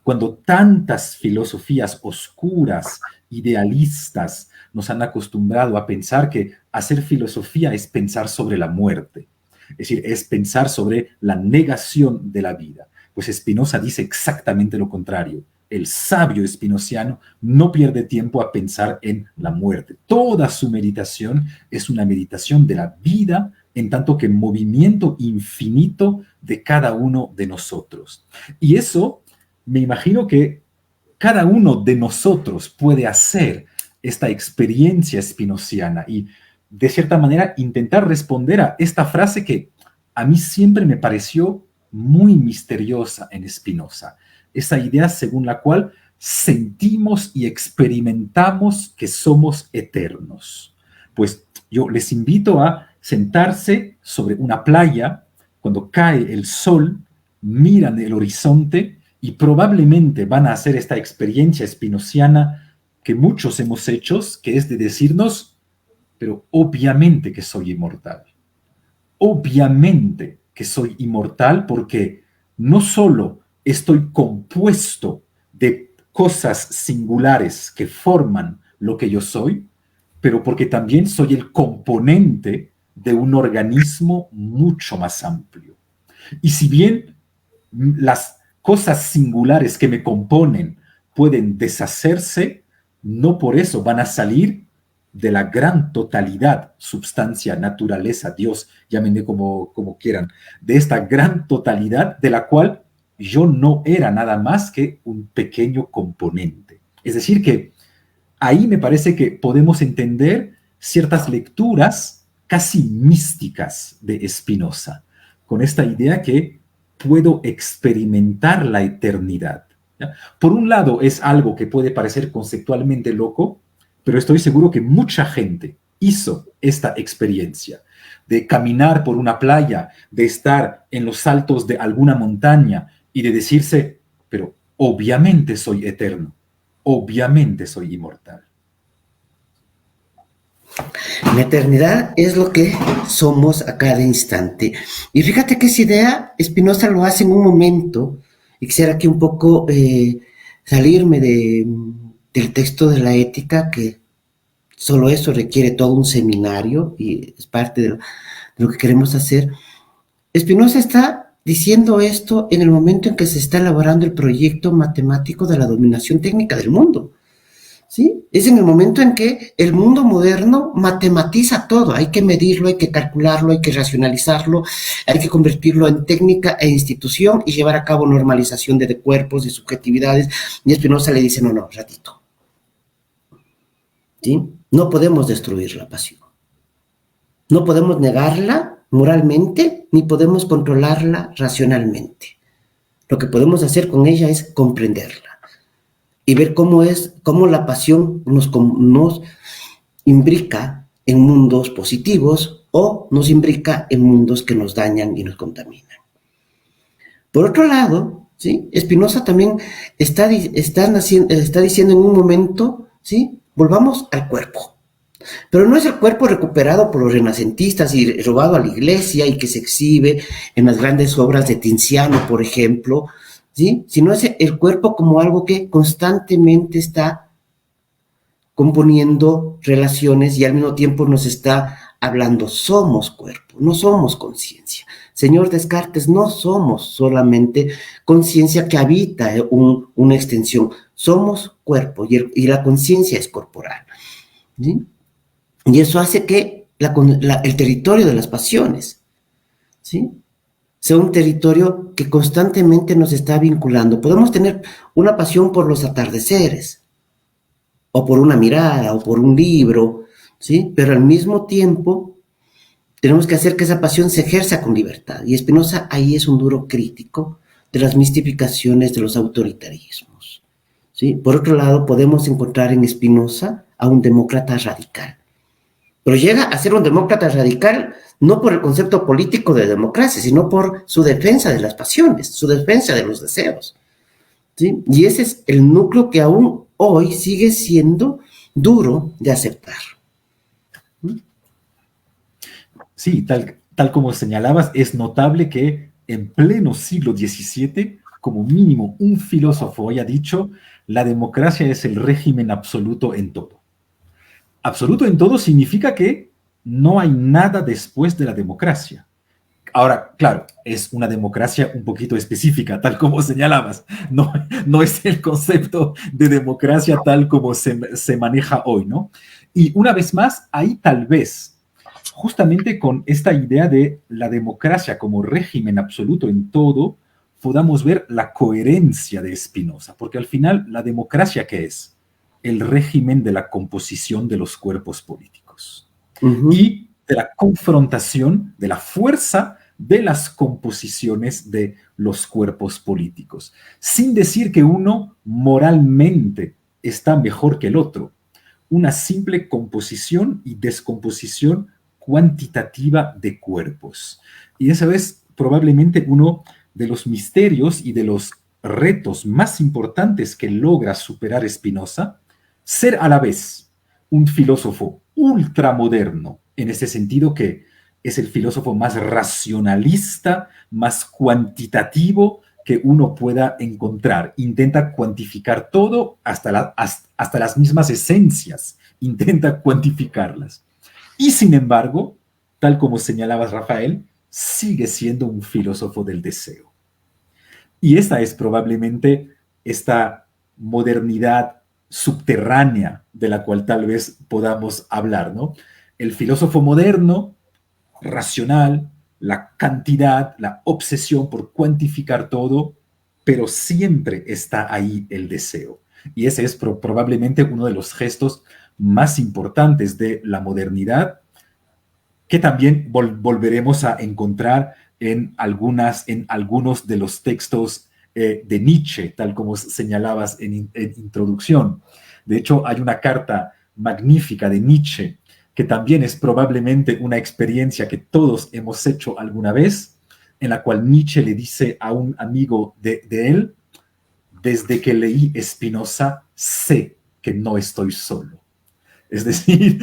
Cuando tantas filosofías oscuras, idealistas, nos han acostumbrado a pensar que hacer filosofía es pensar sobre la muerte, es decir, es pensar sobre la negación de la vida. Pues Spinoza dice exactamente lo contrario. El sabio spinoziano no pierde tiempo a pensar en la muerte. Toda su meditación es una meditación de la vida, en tanto que movimiento infinito de cada uno de nosotros. Y eso, me imagino que cada uno de nosotros puede hacer esta experiencia spinoziana y, de cierta manera, intentar responder a esta frase que a mí siempre me pareció muy misteriosa en Spinoza. Esa idea según la cual sentimos y experimentamos que somos eternos. Pues yo les invito a sentarse sobre una playa cuando cae el sol, miran el horizonte y probablemente van a hacer esta experiencia spinoziana que muchos hemos hecho, que es de decirnos, pero obviamente que soy inmortal. Obviamente que soy inmortal porque no solo estoy compuesto de cosas singulares que forman lo que yo soy, pero porque también soy el componente de un organismo mucho más amplio. Y si bien las cosas singulares que me componen pueden deshacerse, no por eso van a salir de la gran totalidad, substancia, naturaleza, Dios, llámenme como quieran, de esta gran totalidad de la cual yo no era nada más que un pequeño componente. Es decir, que ahí me parece que podemos entender ciertas lecturas casi místicas de Spinoza, con esta idea que puedo experimentar la eternidad. ¿Ya? Por un lado, es algo que puede parecer conceptualmente loco, pero estoy seguro que mucha gente hizo esta experiencia de caminar por una playa, de estar en los altos de alguna montaña y de decirse, pero obviamente soy eterno, obviamente soy inmortal. La eternidad es lo que somos a cada instante. Y fíjate que esa idea, Spinoza lo hace en un momento, y quisiera aquí un poco salirme del texto de la ética, que solo eso requiere todo un seminario y es parte de lo que queremos hacer. Spinoza está diciendo esto en el momento en que se está elaborando el proyecto matemático de la dominación técnica del mundo. ¿Sí? Es en el momento en que el mundo moderno matematiza todo, hay que medirlo, hay que calcularlo, hay que racionalizarlo, hay que convertirlo en técnica e institución y llevar a cabo normalización de cuerpos, de subjetividades, y Spinoza le dice, no, ratito. ¿Sí? No podemos destruir la pasión. No podemos negarla moralmente, ni podemos controlarla racionalmente. Lo que podemos hacer con ella es comprenderla y ver cómo la pasión nos imbrica en mundos positivos o nos imbrica en mundos que nos dañan y nos contaminan. Por otro lado, ¿sí? Spinoza también está diciendo en un momento, ¿sí? Volvamos al cuerpo. Pero no es el cuerpo recuperado por los renacentistas y robado a la iglesia y que se exhibe en las grandes obras de Tiziano, por ejemplo, ¿sí? Sino es el cuerpo como algo que constantemente está componiendo relaciones y al mismo tiempo nos está hablando, somos cuerpo, no somos conciencia. Señor Descartes, no somos solamente conciencia que habita una extensión, somos cuerpo y la conciencia es corporal, ¿sí? Y eso hace que el territorio de las pasiones, ¿sí? Sea un territorio que constantemente nos está vinculando. Podemos tener una pasión por los atardeceres, o por una mirada, o por un libro, ¿sí? Pero al mismo tiempo tenemos que hacer que esa pasión se ejerza con libertad. Y Spinoza ahí es un duro crítico de las mistificaciones de los autoritarismos, ¿sí? Por otro lado, podemos encontrar en Spinoza a un demócrata radical. Pero llega a ser un demócrata radical no por el concepto político de democracia, sino por su defensa de las pasiones, su defensa de los deseos, ¿sí? Y ese es el núcleo que aún hoy sigue siendo duro de aceptar. Sí, tal como señalabas, es notable que en pleno siglo XVII, como mínimo un filósofo haya dicho, la democracia es el régimen absoluto en todo. Absoluto en todo significa que no hay nada después de la democracia. Ahora, claro, es una democracia un poquito específica, tal como señalabas. No es el concepto de democracia tal como se maneja hoy, ¿no? Y una vez más, ahí tal vez, justamente con esta idea de la democracia como régimen absoluto en todo, podamos ver la coherencia de Spinoza, porque al final, ¿la democracia qué es? El régimen de la composición de los cuerpos políticos y de la confrontación, de la fuerza de las composiciones de los cuerpos políticos, sin decir que uno moralmente está mejor que el otro. Una simple composición y descomposición cuantitativa de cuerpos. Y esa es probablemente uno de los misterios y de los retos más importantes que logra superar Spinoza, ser a la vez un filósofo ultramoderno, en ese sentido que es el filósofo más racionalista, más cuantitativo que uno pueda encontrar. Intenta cuantificar todo, hasta las mismas esencias, intenta cuantificarlas. Y sin embargo, tal como señalabas, Rafael, sigue siendo un filósofo del deseo. Y esta es probablemente esta modernidad subterránea de la cual tal vez podamos hablar, ¿no? El filósofo moderno, racional, la cantidad, la obsesión por cuantificar todo, pero siempre está ahí el deseo. Y ese es probablemente uno de los gestos más importantes de la modernidad, que también volveremos a encontrar en algunos de los textos de Nietzsche, tal como señalabas en introducción. De hecho, hay una carta magnífica de Nietzsche, que también es probablemente una experiencia que todos hemos hecho alguna vez, en la cual Nietzsche le dice a un amigo de él: desde que leí Spinoza, sé que no estoy solo. Es decir,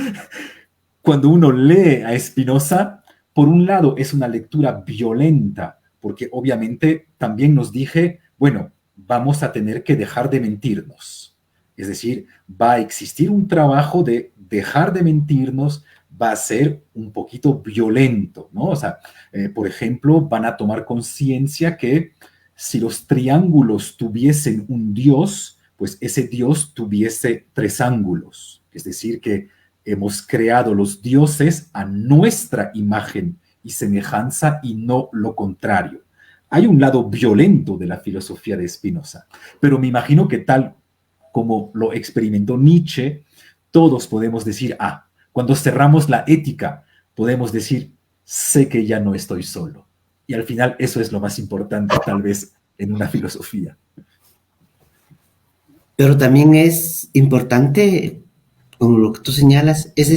cuando uno lee a Spinoza, por un lado es una lectura violenta, porque obviamente también nos dije, bueno, vamos a tener que dejar de mentirnos. Es decir, va a existir un trabajo de dejar de mentirnos, va a ser un poquito violento, ¿no? O sea, por ejemplo, van a tomar conciencia que si los triángulos tuviesen un dios, pues ese dios tuviese tres ángulos. Es decir, que hemos creado los dioses a nuestra imagen y semejanza y no lo contrario. Hay un lado violento de la filosofía de Spinoza, pero me imagino que tal como lo experimentó Nietzsche, todos podemos decir, cuando cerramos la ética, podemos decir, sé que ya no estoy solo. Y al final eso es lo más importante, tal vez, en una filosofía. Pero también es importante, como lo que tú señalas, es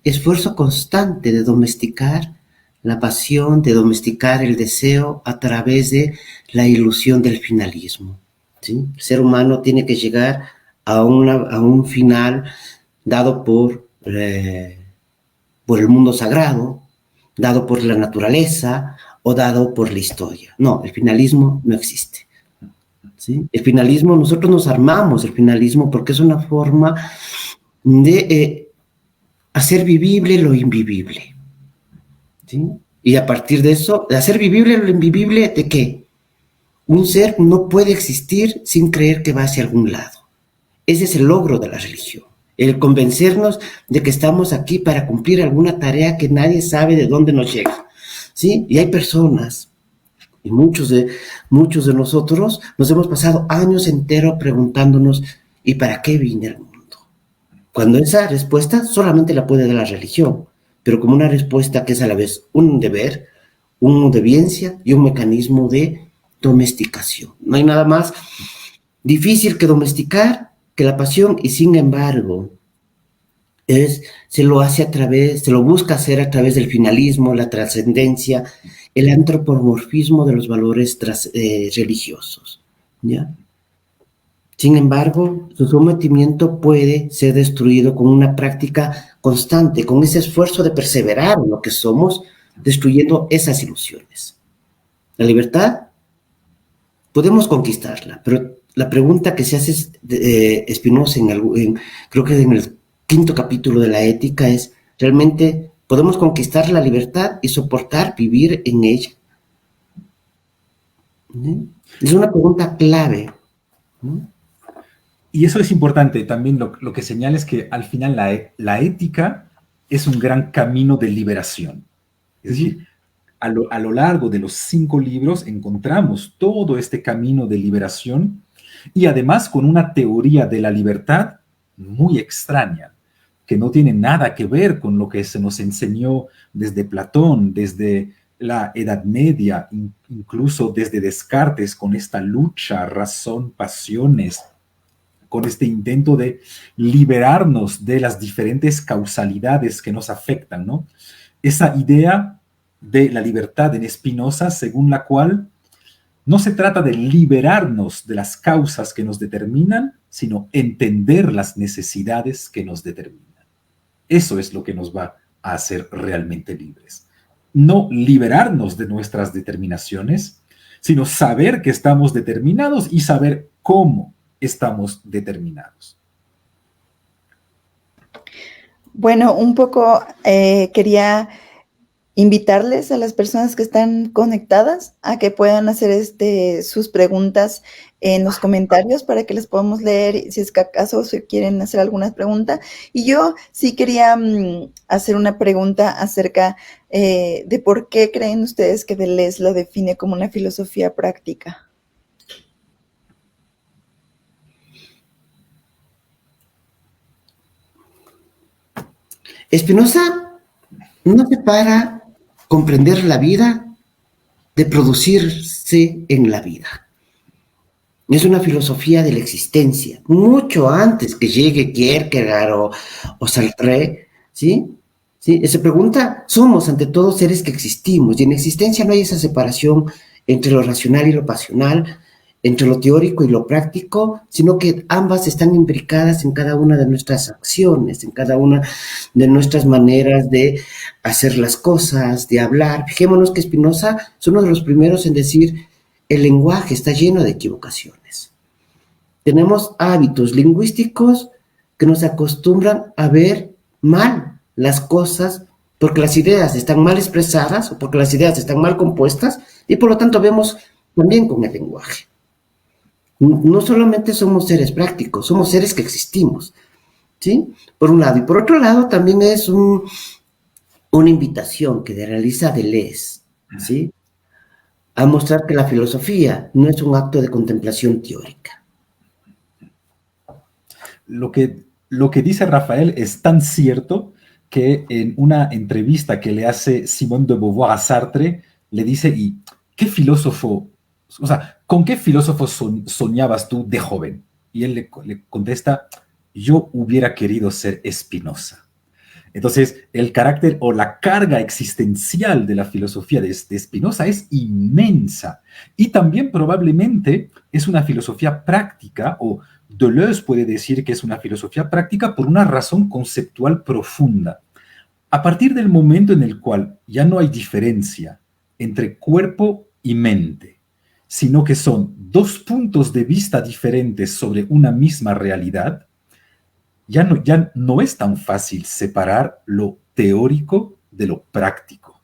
esfuerzo constante de domesticar la pasión, de domesticar el deseo a través de la ilusión del finalismo. ¿Sí? El ser humano tiene que llegar a un final dado por el mundo sagrado, dado por la naturaleza o dado por la historia. No, el finalismo no existe. ¿Sí? El finalismo, nosotros nos armamos el finalismo porque es una forma de hacer vivible lo invivible. ¿Sí? Y a partir de eso, de hacer vivible lo invivible, ¿de qué? Un ser no puede existir sin creer que va hacia algún lado. Ese es el logro de la religión. El convencernos de que estamos aquí para cumplir alguna tarea que nadie sabe de dónde nos llega. ¿Sí? Y hay personas, y muchos de nosotros nos hemos pasado años enteros preguntándonos, ¿y para qué vine al mundo? Cuando esa respuesta solamente la puede dar la religión, pero como una respuesta que es a la vez un deber, una obediencia y un mecanismo de domesticación. No hay nada más difícil que domesticar que la pasión, y sin embargo se lo busca hacer a través del finalismo, la trascendencia, el antropomorfismo de los valores religiosos, ¿ya? Sin embargo, su sometimiento puede ser destruido con una práctica constante, con ese esfuerzo de perseverar en lo que somos, destruyendo esas ilusiones. La libertad podemos conquistarla, pero la pregunta que se hace Spinoza creo que en el 5º capítulo de la Ética es, ¿realmente podemos conquistar la libertad y soportar vivir en ella? ¿Sí? Es una pregunta clave, ¿no? Y eso es importante también, lo que señala es que al final la ética es un gran camino de liberación. Es decir, a lo largo de los 5 libros encontramos todo este camino de liberación y además con una teoría de la libertad muy extraña, que no tiene nada que ver con lo que se nos enseñó desde Platón, desde la Edad Media, incluso desde Descartes, con esta lucha, razón, pasiones, con este intento de liberarnos de las diferentes causalidades que nos afectan, ¿no? Esa idea de la libertad en Spinoza, según la cual no se trata de liberarnos de las causas que nos determinan, sino entender las necesidades que nos determinan. Eso es lo que nos va a hacer realmente libres. No liberarnos de nuestras determinaciones, sino saber que estamos determinados y saber cómo estamos determinados. Bueno, un poco quería invitarles a las personas que están conectadas a que puedan hacer sus preguntas en los comentarios para que les podamos leer si es que acaso se quieren hacer alguna pregunta. Y yo sí quería hacer una pregunta acerca de por qué creen ustedes que Deleuze lo define como una filosofía práctica. Spinoza no separa comprender la vida de producirse en la vida. Es una filosofía de la existencia, mucho antes que llegue Kierkegaard o Sartre, ¿sí? ¿Sí? Se pregunta, somos ante todo seres que existimos, y en existencia no hay esa separación entre lo racional y lo pasional, entre lo teórico y lo práctico, sino que ambas están imbricadas en cada una de nuestras acciones, en cada una de nuestras maneras de hacer las cosas, de hablar. Fijémonos que Spinoza es uno de los primeros en decir, el lenguaje está lleno de equivocaciones. Tenemos hábitos lingüísticos que nos acostumbran a ver mal las cosas porque las ideas están mal expresadas o porque las ideas están mal compuestas, y por lo tanto vemos también con el lenguaje. No solamente somos seres prácticos, somos seres que existimos, ¿sí? Por un lado. Y por otro lado también es una invitación que realiza Deleuze, ¿sí? A mostrar que la filosofía no es un acto de contemplación teórica. Lo que dice Rafael es tan cierto que en una entrevista que le hace Simone de Beauvoir a Sartre, le dice, ¿y qué filósofo, o sea, con qué filósofo soñabas tú de joven? Y él le contesta, yo hubiera querido ser Spinoza. Entonces, el carácter o la carga existencial de la filosofía de Spinoza es inmensa y también probablemente es una filosofía práctica, o Deleuze puede decir que es una filosofía práctica por una razón conceptual profunda. A partir del momento en el cual ya no hay diferencia entre cuerpo y mente, sino que son dos puntos de vista diferentes sobre una misma realidad, ya no es tan fácil separar lo teórico de lo práctico,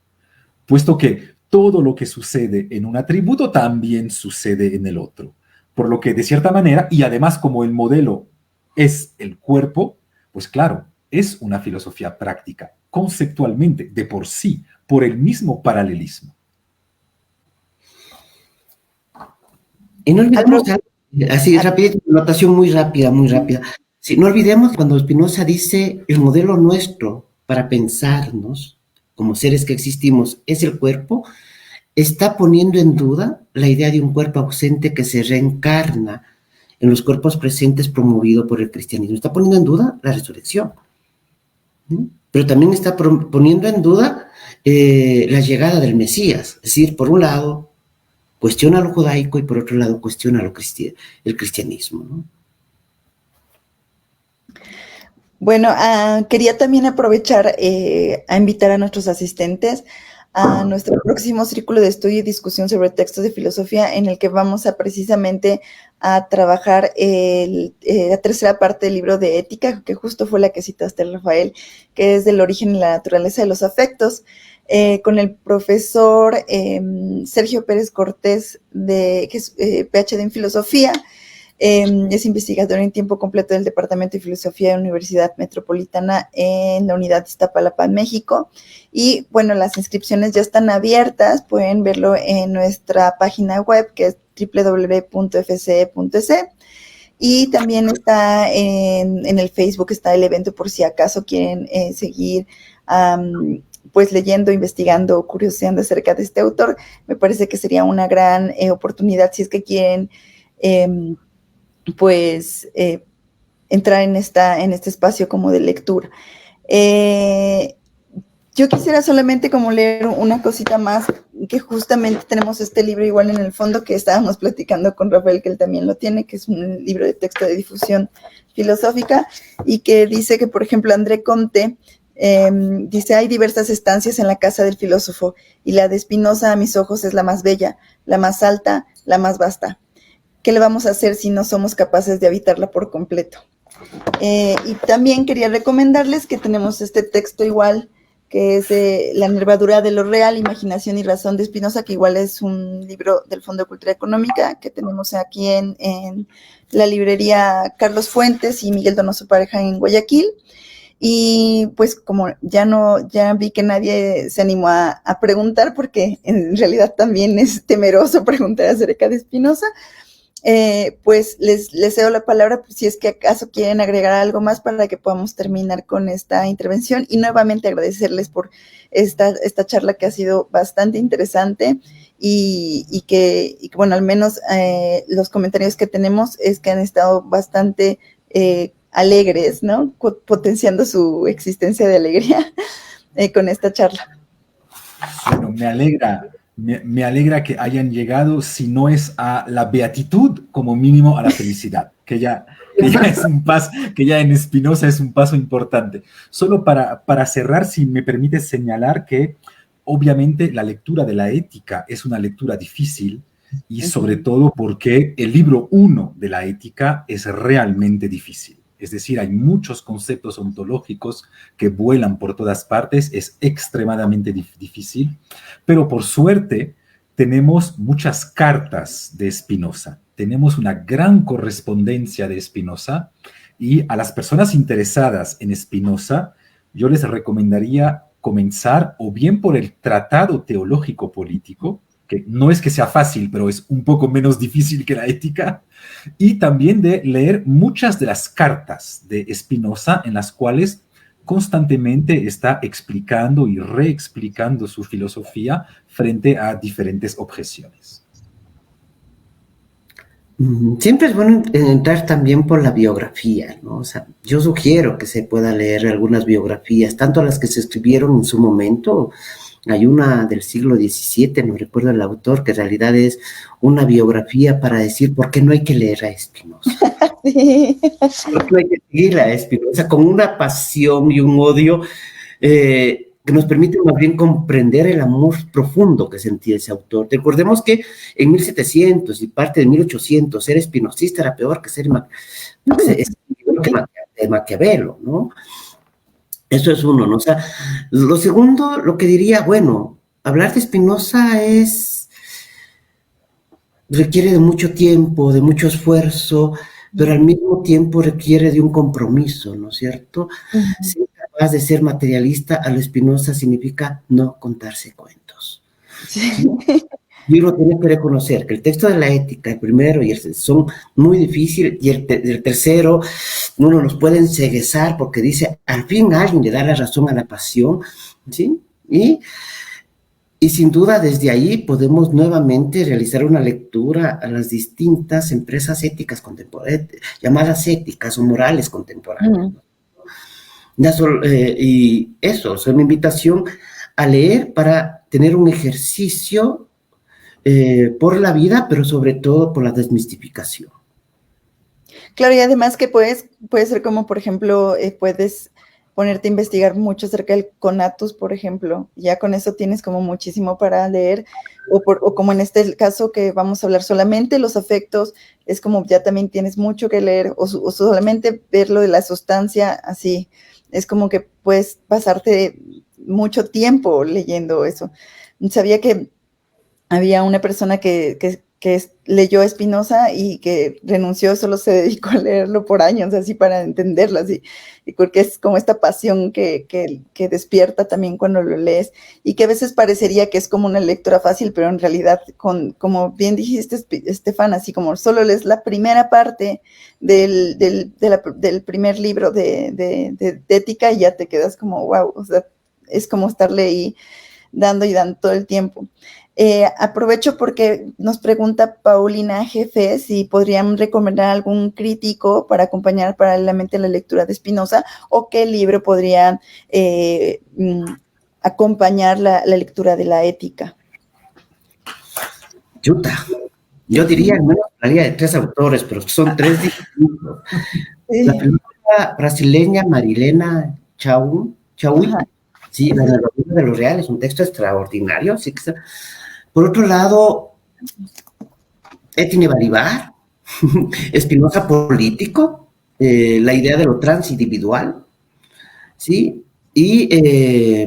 puesto que todo lo que sucede en un atributo también sucede en el otro. Por lo que, de cierta manera, y además como el modelo es el cuerpo, pues claro, es una filosofía práctica, conceptualmente, de por sí, por el mismo paralelismo. Y no olvidemos, así rápido, notación muy rápida, muy rápida. Sí, no olvidemos cuando Spinoza dice el modelo nuestro para pensarnos como seres que existimos es el cuerpo, está poniendo en duda la idea de un cuerpo ausente que se reencarna en los cuerpos presentes promovido por el cristianismo. Está poniendo en duda la resurrección. Pero también está poniendo en duda la llegada del Mesías. Es decir, por un lado, cuestiona lo judaico y por otro lado cuestiona el cristianismo, ¿no? Bueno, quería también aprovechar a invitar a nuestros asistentes a nuestro próximo círculo de estudio y discusión sobre textos de filosofía, en el que vamos a precisamente a trabajar la tercera parte del libro de Ética, que justo fue la que citaste, Rafael, que es del origen y la naturaleza de los afectos, con el profesor Sergio Pérez Cortés, que es PhD en filosofía. Es investigador en tiempo completo del Departamento de Filosofía de la Universidad Metropolitana en la Unidad de Iztapalapa, México. Y bueno, las inscripciones ya están abiertas, pueden verlo en nuestra página web, que es www.fce.es. Y también está en el Facebook, está el evento por si acaso quieren seguir pues leyendo, investigando, curioseando acerca de este autor. Me parece que sería una gran oportunidad si es que quieren entrar en este espacio como de lectura. Yo quisiera solamente como leer una cosita más, que justamente tenemos este libro igual en el fondo que estábamos platicando con Rafael, que él también lo tiene, que es un libro de texto de difusión filosófica, y que dice que, por ejemplo, André Comte dice: hay diversas estancias en la casa del filósofo, y la de Spinoza a mis ojos es la más bella, la más alta, la más vasta. ¿Qué le vamos a hacer si no somos capaces de habitarla por completo? Y también quería recomendarles que tenemos este texto igual, que es La nervadura de lo real, imaginación y razón, de Spinoza, que igual es un libro del Fondo de Cultura Económica, que tenemos aquí en la librería Carlos Fuentes y Miguel Donoso Pareja en Guayaquil. Y pues como ya vi que nadie se animó a preguntar, porque en realidad también es temeroso preguntar acerca de Spinoza, pues les cedo la palabra, pues, si es que acaso quieren agregar algo más para que podamos terminar con esta intervención, y nuevamente agradecerles por esta charla, que ha sido bastante interesante, y que bueno, al menos los comentarios que tenemos es que han estado bastante alegres, ¿no? Potenciando su existencia de alegría con esta charla. Bueno, me alegra que hayan llegado, si no es a la beatitud, como mínimo a la felicidad, que ya es un paso, que ya en Spinoza es un paso importante. Solo para cerrar, si me permite señalar que obviamente la lectura de la Ética es una lectura difícil, y sobre todo porque el libro 1 de la Ética es realmente difícil. Es decir, hay muchos conceptos ontológicos que vuelan por todas partes, es extremadamente difícil, pero por suerte tenemos muchas cartas de Spinoza, tenemos una gran correspondencia de Spinoza, y a las personas interesadas en Spinoza, yo les recomendaría comenzar o bien por el Tratado Teológico Político, que no es que sea fácil, pero es un poco menos difícil que la Ética, y también de leer muchas de las cartas de Spinoza, en las cuales constantemente está explicando y reexplicando su filosofía frente a diferentes objeciones. Siempre es bueno entrar también por la biografía, ¿no? O sea, yo sugiero que se pueda leer algunas biografías, tanto las que se escribieron en su momento. Hay una del siglo XVII, no recuerdo el autor, que en realidad es una biografía para decir por qué no hay que leer a Spinoza. Sí. Por qué no hay que seguir a Spinoza con una pasión y un odio que nos permite más bien comprender el amor profundo que sentía ese autor. Recordemos que en 1700 y parte de 1800 ser espinosista era peor que ser Maquiavelo, ¿no? Eso es uno, ¿no? O sea, lo segundo, lo que diría, bueno, hablar de Spinoza requiere de mucho tiempo, de mucho esfuerzo, pero al mismo tiempo requiere de un compromiso, ¿no es cierto? Ser capaz de ser materialista a lo Spinoza significa no contarse cuentos. Sí. Y uno tiene que reconocer que el texto de la ética, el primero y el son muy difíciles, y el tercero, uno nos puede enceguezar porque dice, al fin alguien le da la razón a la pasión, ¿sí? Y sin duda desde ahí podemos nuevamente realizar una lectura a las distintas empresas éticas contemporáneas, llamadas éticas o morales contemporáneas. Y eso es una invitación a leer para tener un ejercicio por la vida, pero sobre todo por la desmistificación. Claro, y además que puede ser como, por ejemplo, puedes ponerte a investigar mucho acerca del conatus, por ejemplo, ya con eso tienes como muchísimo para leer, o como en este caso que vamos a hablar solamente los afectos, es como ya también tienes mucho que leer, o solamente ver lo de la sustancia, así, es como que puedes pasarte mucho tiempo leyendo eso. Sabía que había una persona que leyó a Spinoza y que renunció, solo se dedicó a leerlo por años, así para entenderlo, así, y porque es como esta pasión que despierta también cuando lo lees, y que a veces parecería que es como una lectura fácil, pero en realidad, como bien dijiste, Estefan, así como solo lees la primera parte del primer libro de ética y ya te quedas como, wow, o sea, es como estarle ahí dando y dando todo el tiempo. Aprovecho porque nos pregunta Paulina Jefe si podrían recomendar algún crítico para acompañar paralelamente la lectura de Spinoza, o qué libro podría acompañar la lectura de la ética. Yuta. Yo diría, al menos hablaría de 3 autores, pero son 3 distintos. Sí. La primera brasileña, Marilena Chaui, sí, La Narrativa de lo Real, es un texto extraordinario. Sí que por otro lado, Etienne Balibar, Spinoza político, la idea de lo transindividual, ¿sí? Y,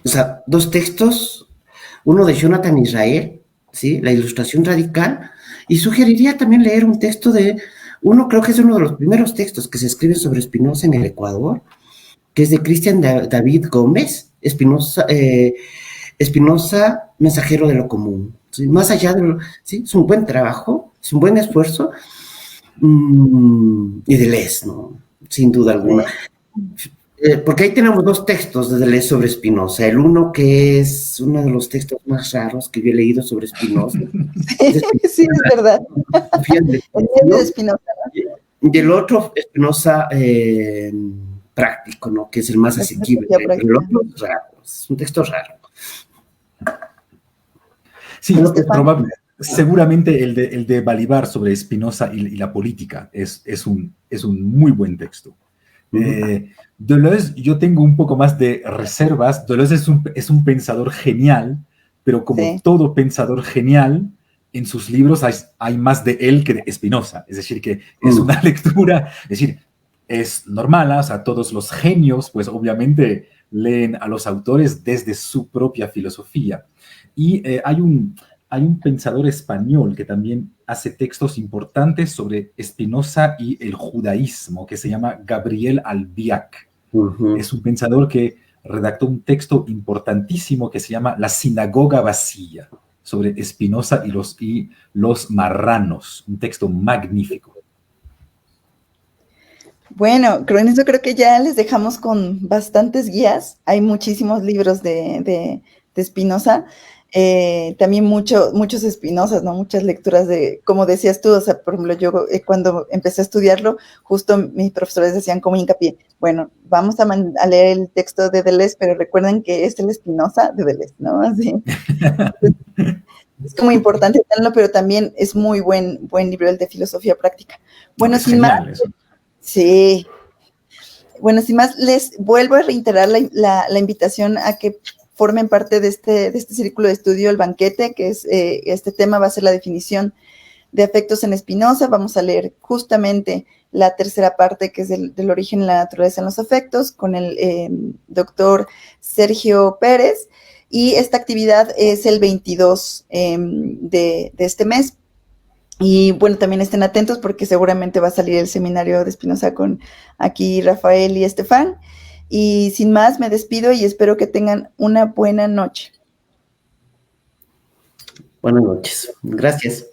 o sea, 2 textos, uno de Jonathan Israel, ¿sí? La ilustración radical, y sugeriría también leer un texto creo que es uno de los primeros textos que se escriben sobre Spinoza en el Ecuador, que es de Cristian David Gómez, Spinoza, mensajero de lo común. ¿Sí? Más allá ¿sí? Es un buen trabajo, es un buen esfuerzo, y Deleuze, ¿no? Sin duda alguna. Porque ahí tenemos 2 textos de Deleuze sobre Spinoza. El uno que es uno de los textos más raros que yo he leído sobre Spinoza. Sí, es verdad. El medio de Spinoza, ¿no? Y el otro, Spinoza práctico, ¿no? Que es el más asequible. Pero el otro es raro, es un texto raro. Sí, es probable. Seguramente el de Balibar sobre Spinoza y la política es un muy buen texto. Deleuze, yo tengo un poco más de reservas. Deleuze es un pensador genial, pero como todo pensador genial, en sus libros hay más de él que de Spinoza. Es decir, que es una lectura, es decir, es normal, o sea, todos los genios, pues obviamente leen a los autores desde su propia filosofía. Y hay un pensador español que también hace textos importantes sobre Spinoza y el judaísmo, que se llama Gabriel Albiac. Es un pensador que redactó un texto importantísimo que se llama La sinagoga vacía, sobre Spinoza y los marranos, un texto magnífico. Bueno, con eso creo que ya les dejamos con bastantes guías. Hay muchísimos libros de Spinoza. También muchos Spinozas, ¿no? Muchas lecturas de, como decías tú, o sea, por ejemplo, yo cuando empecé a estudiarlo, justo mis profesores decían como hincapié, bueno, vamos a leer el texto de Deleuze, pero recuerden que es el Spinoza de Deleuze, ¿no? Así. Es como importante tenerlo, pero también es muy buen libro el de filosofía práctica. Bueno, Es sin más, genial eso. sí. Bueno, sin más, les vuelvo a reiterar la invitación a que formen parte de este círculo de estudio, el banquete, que es este tema va a ser la definición de afectos en Spinoza. Vamos a leer justamente la tercera parte, que es del origen y la naturaleza en los afectos, con el doctor Sergio Pérez. Y esta actividad es el 22 de este mes. Y bueno, también estén atentos porque seguramente va a salir el seminario de Spinoza con aquí Rafael y Estefan. Y sin más, me despido y espero que tengan una buena noche. Buenas noches. Gracias.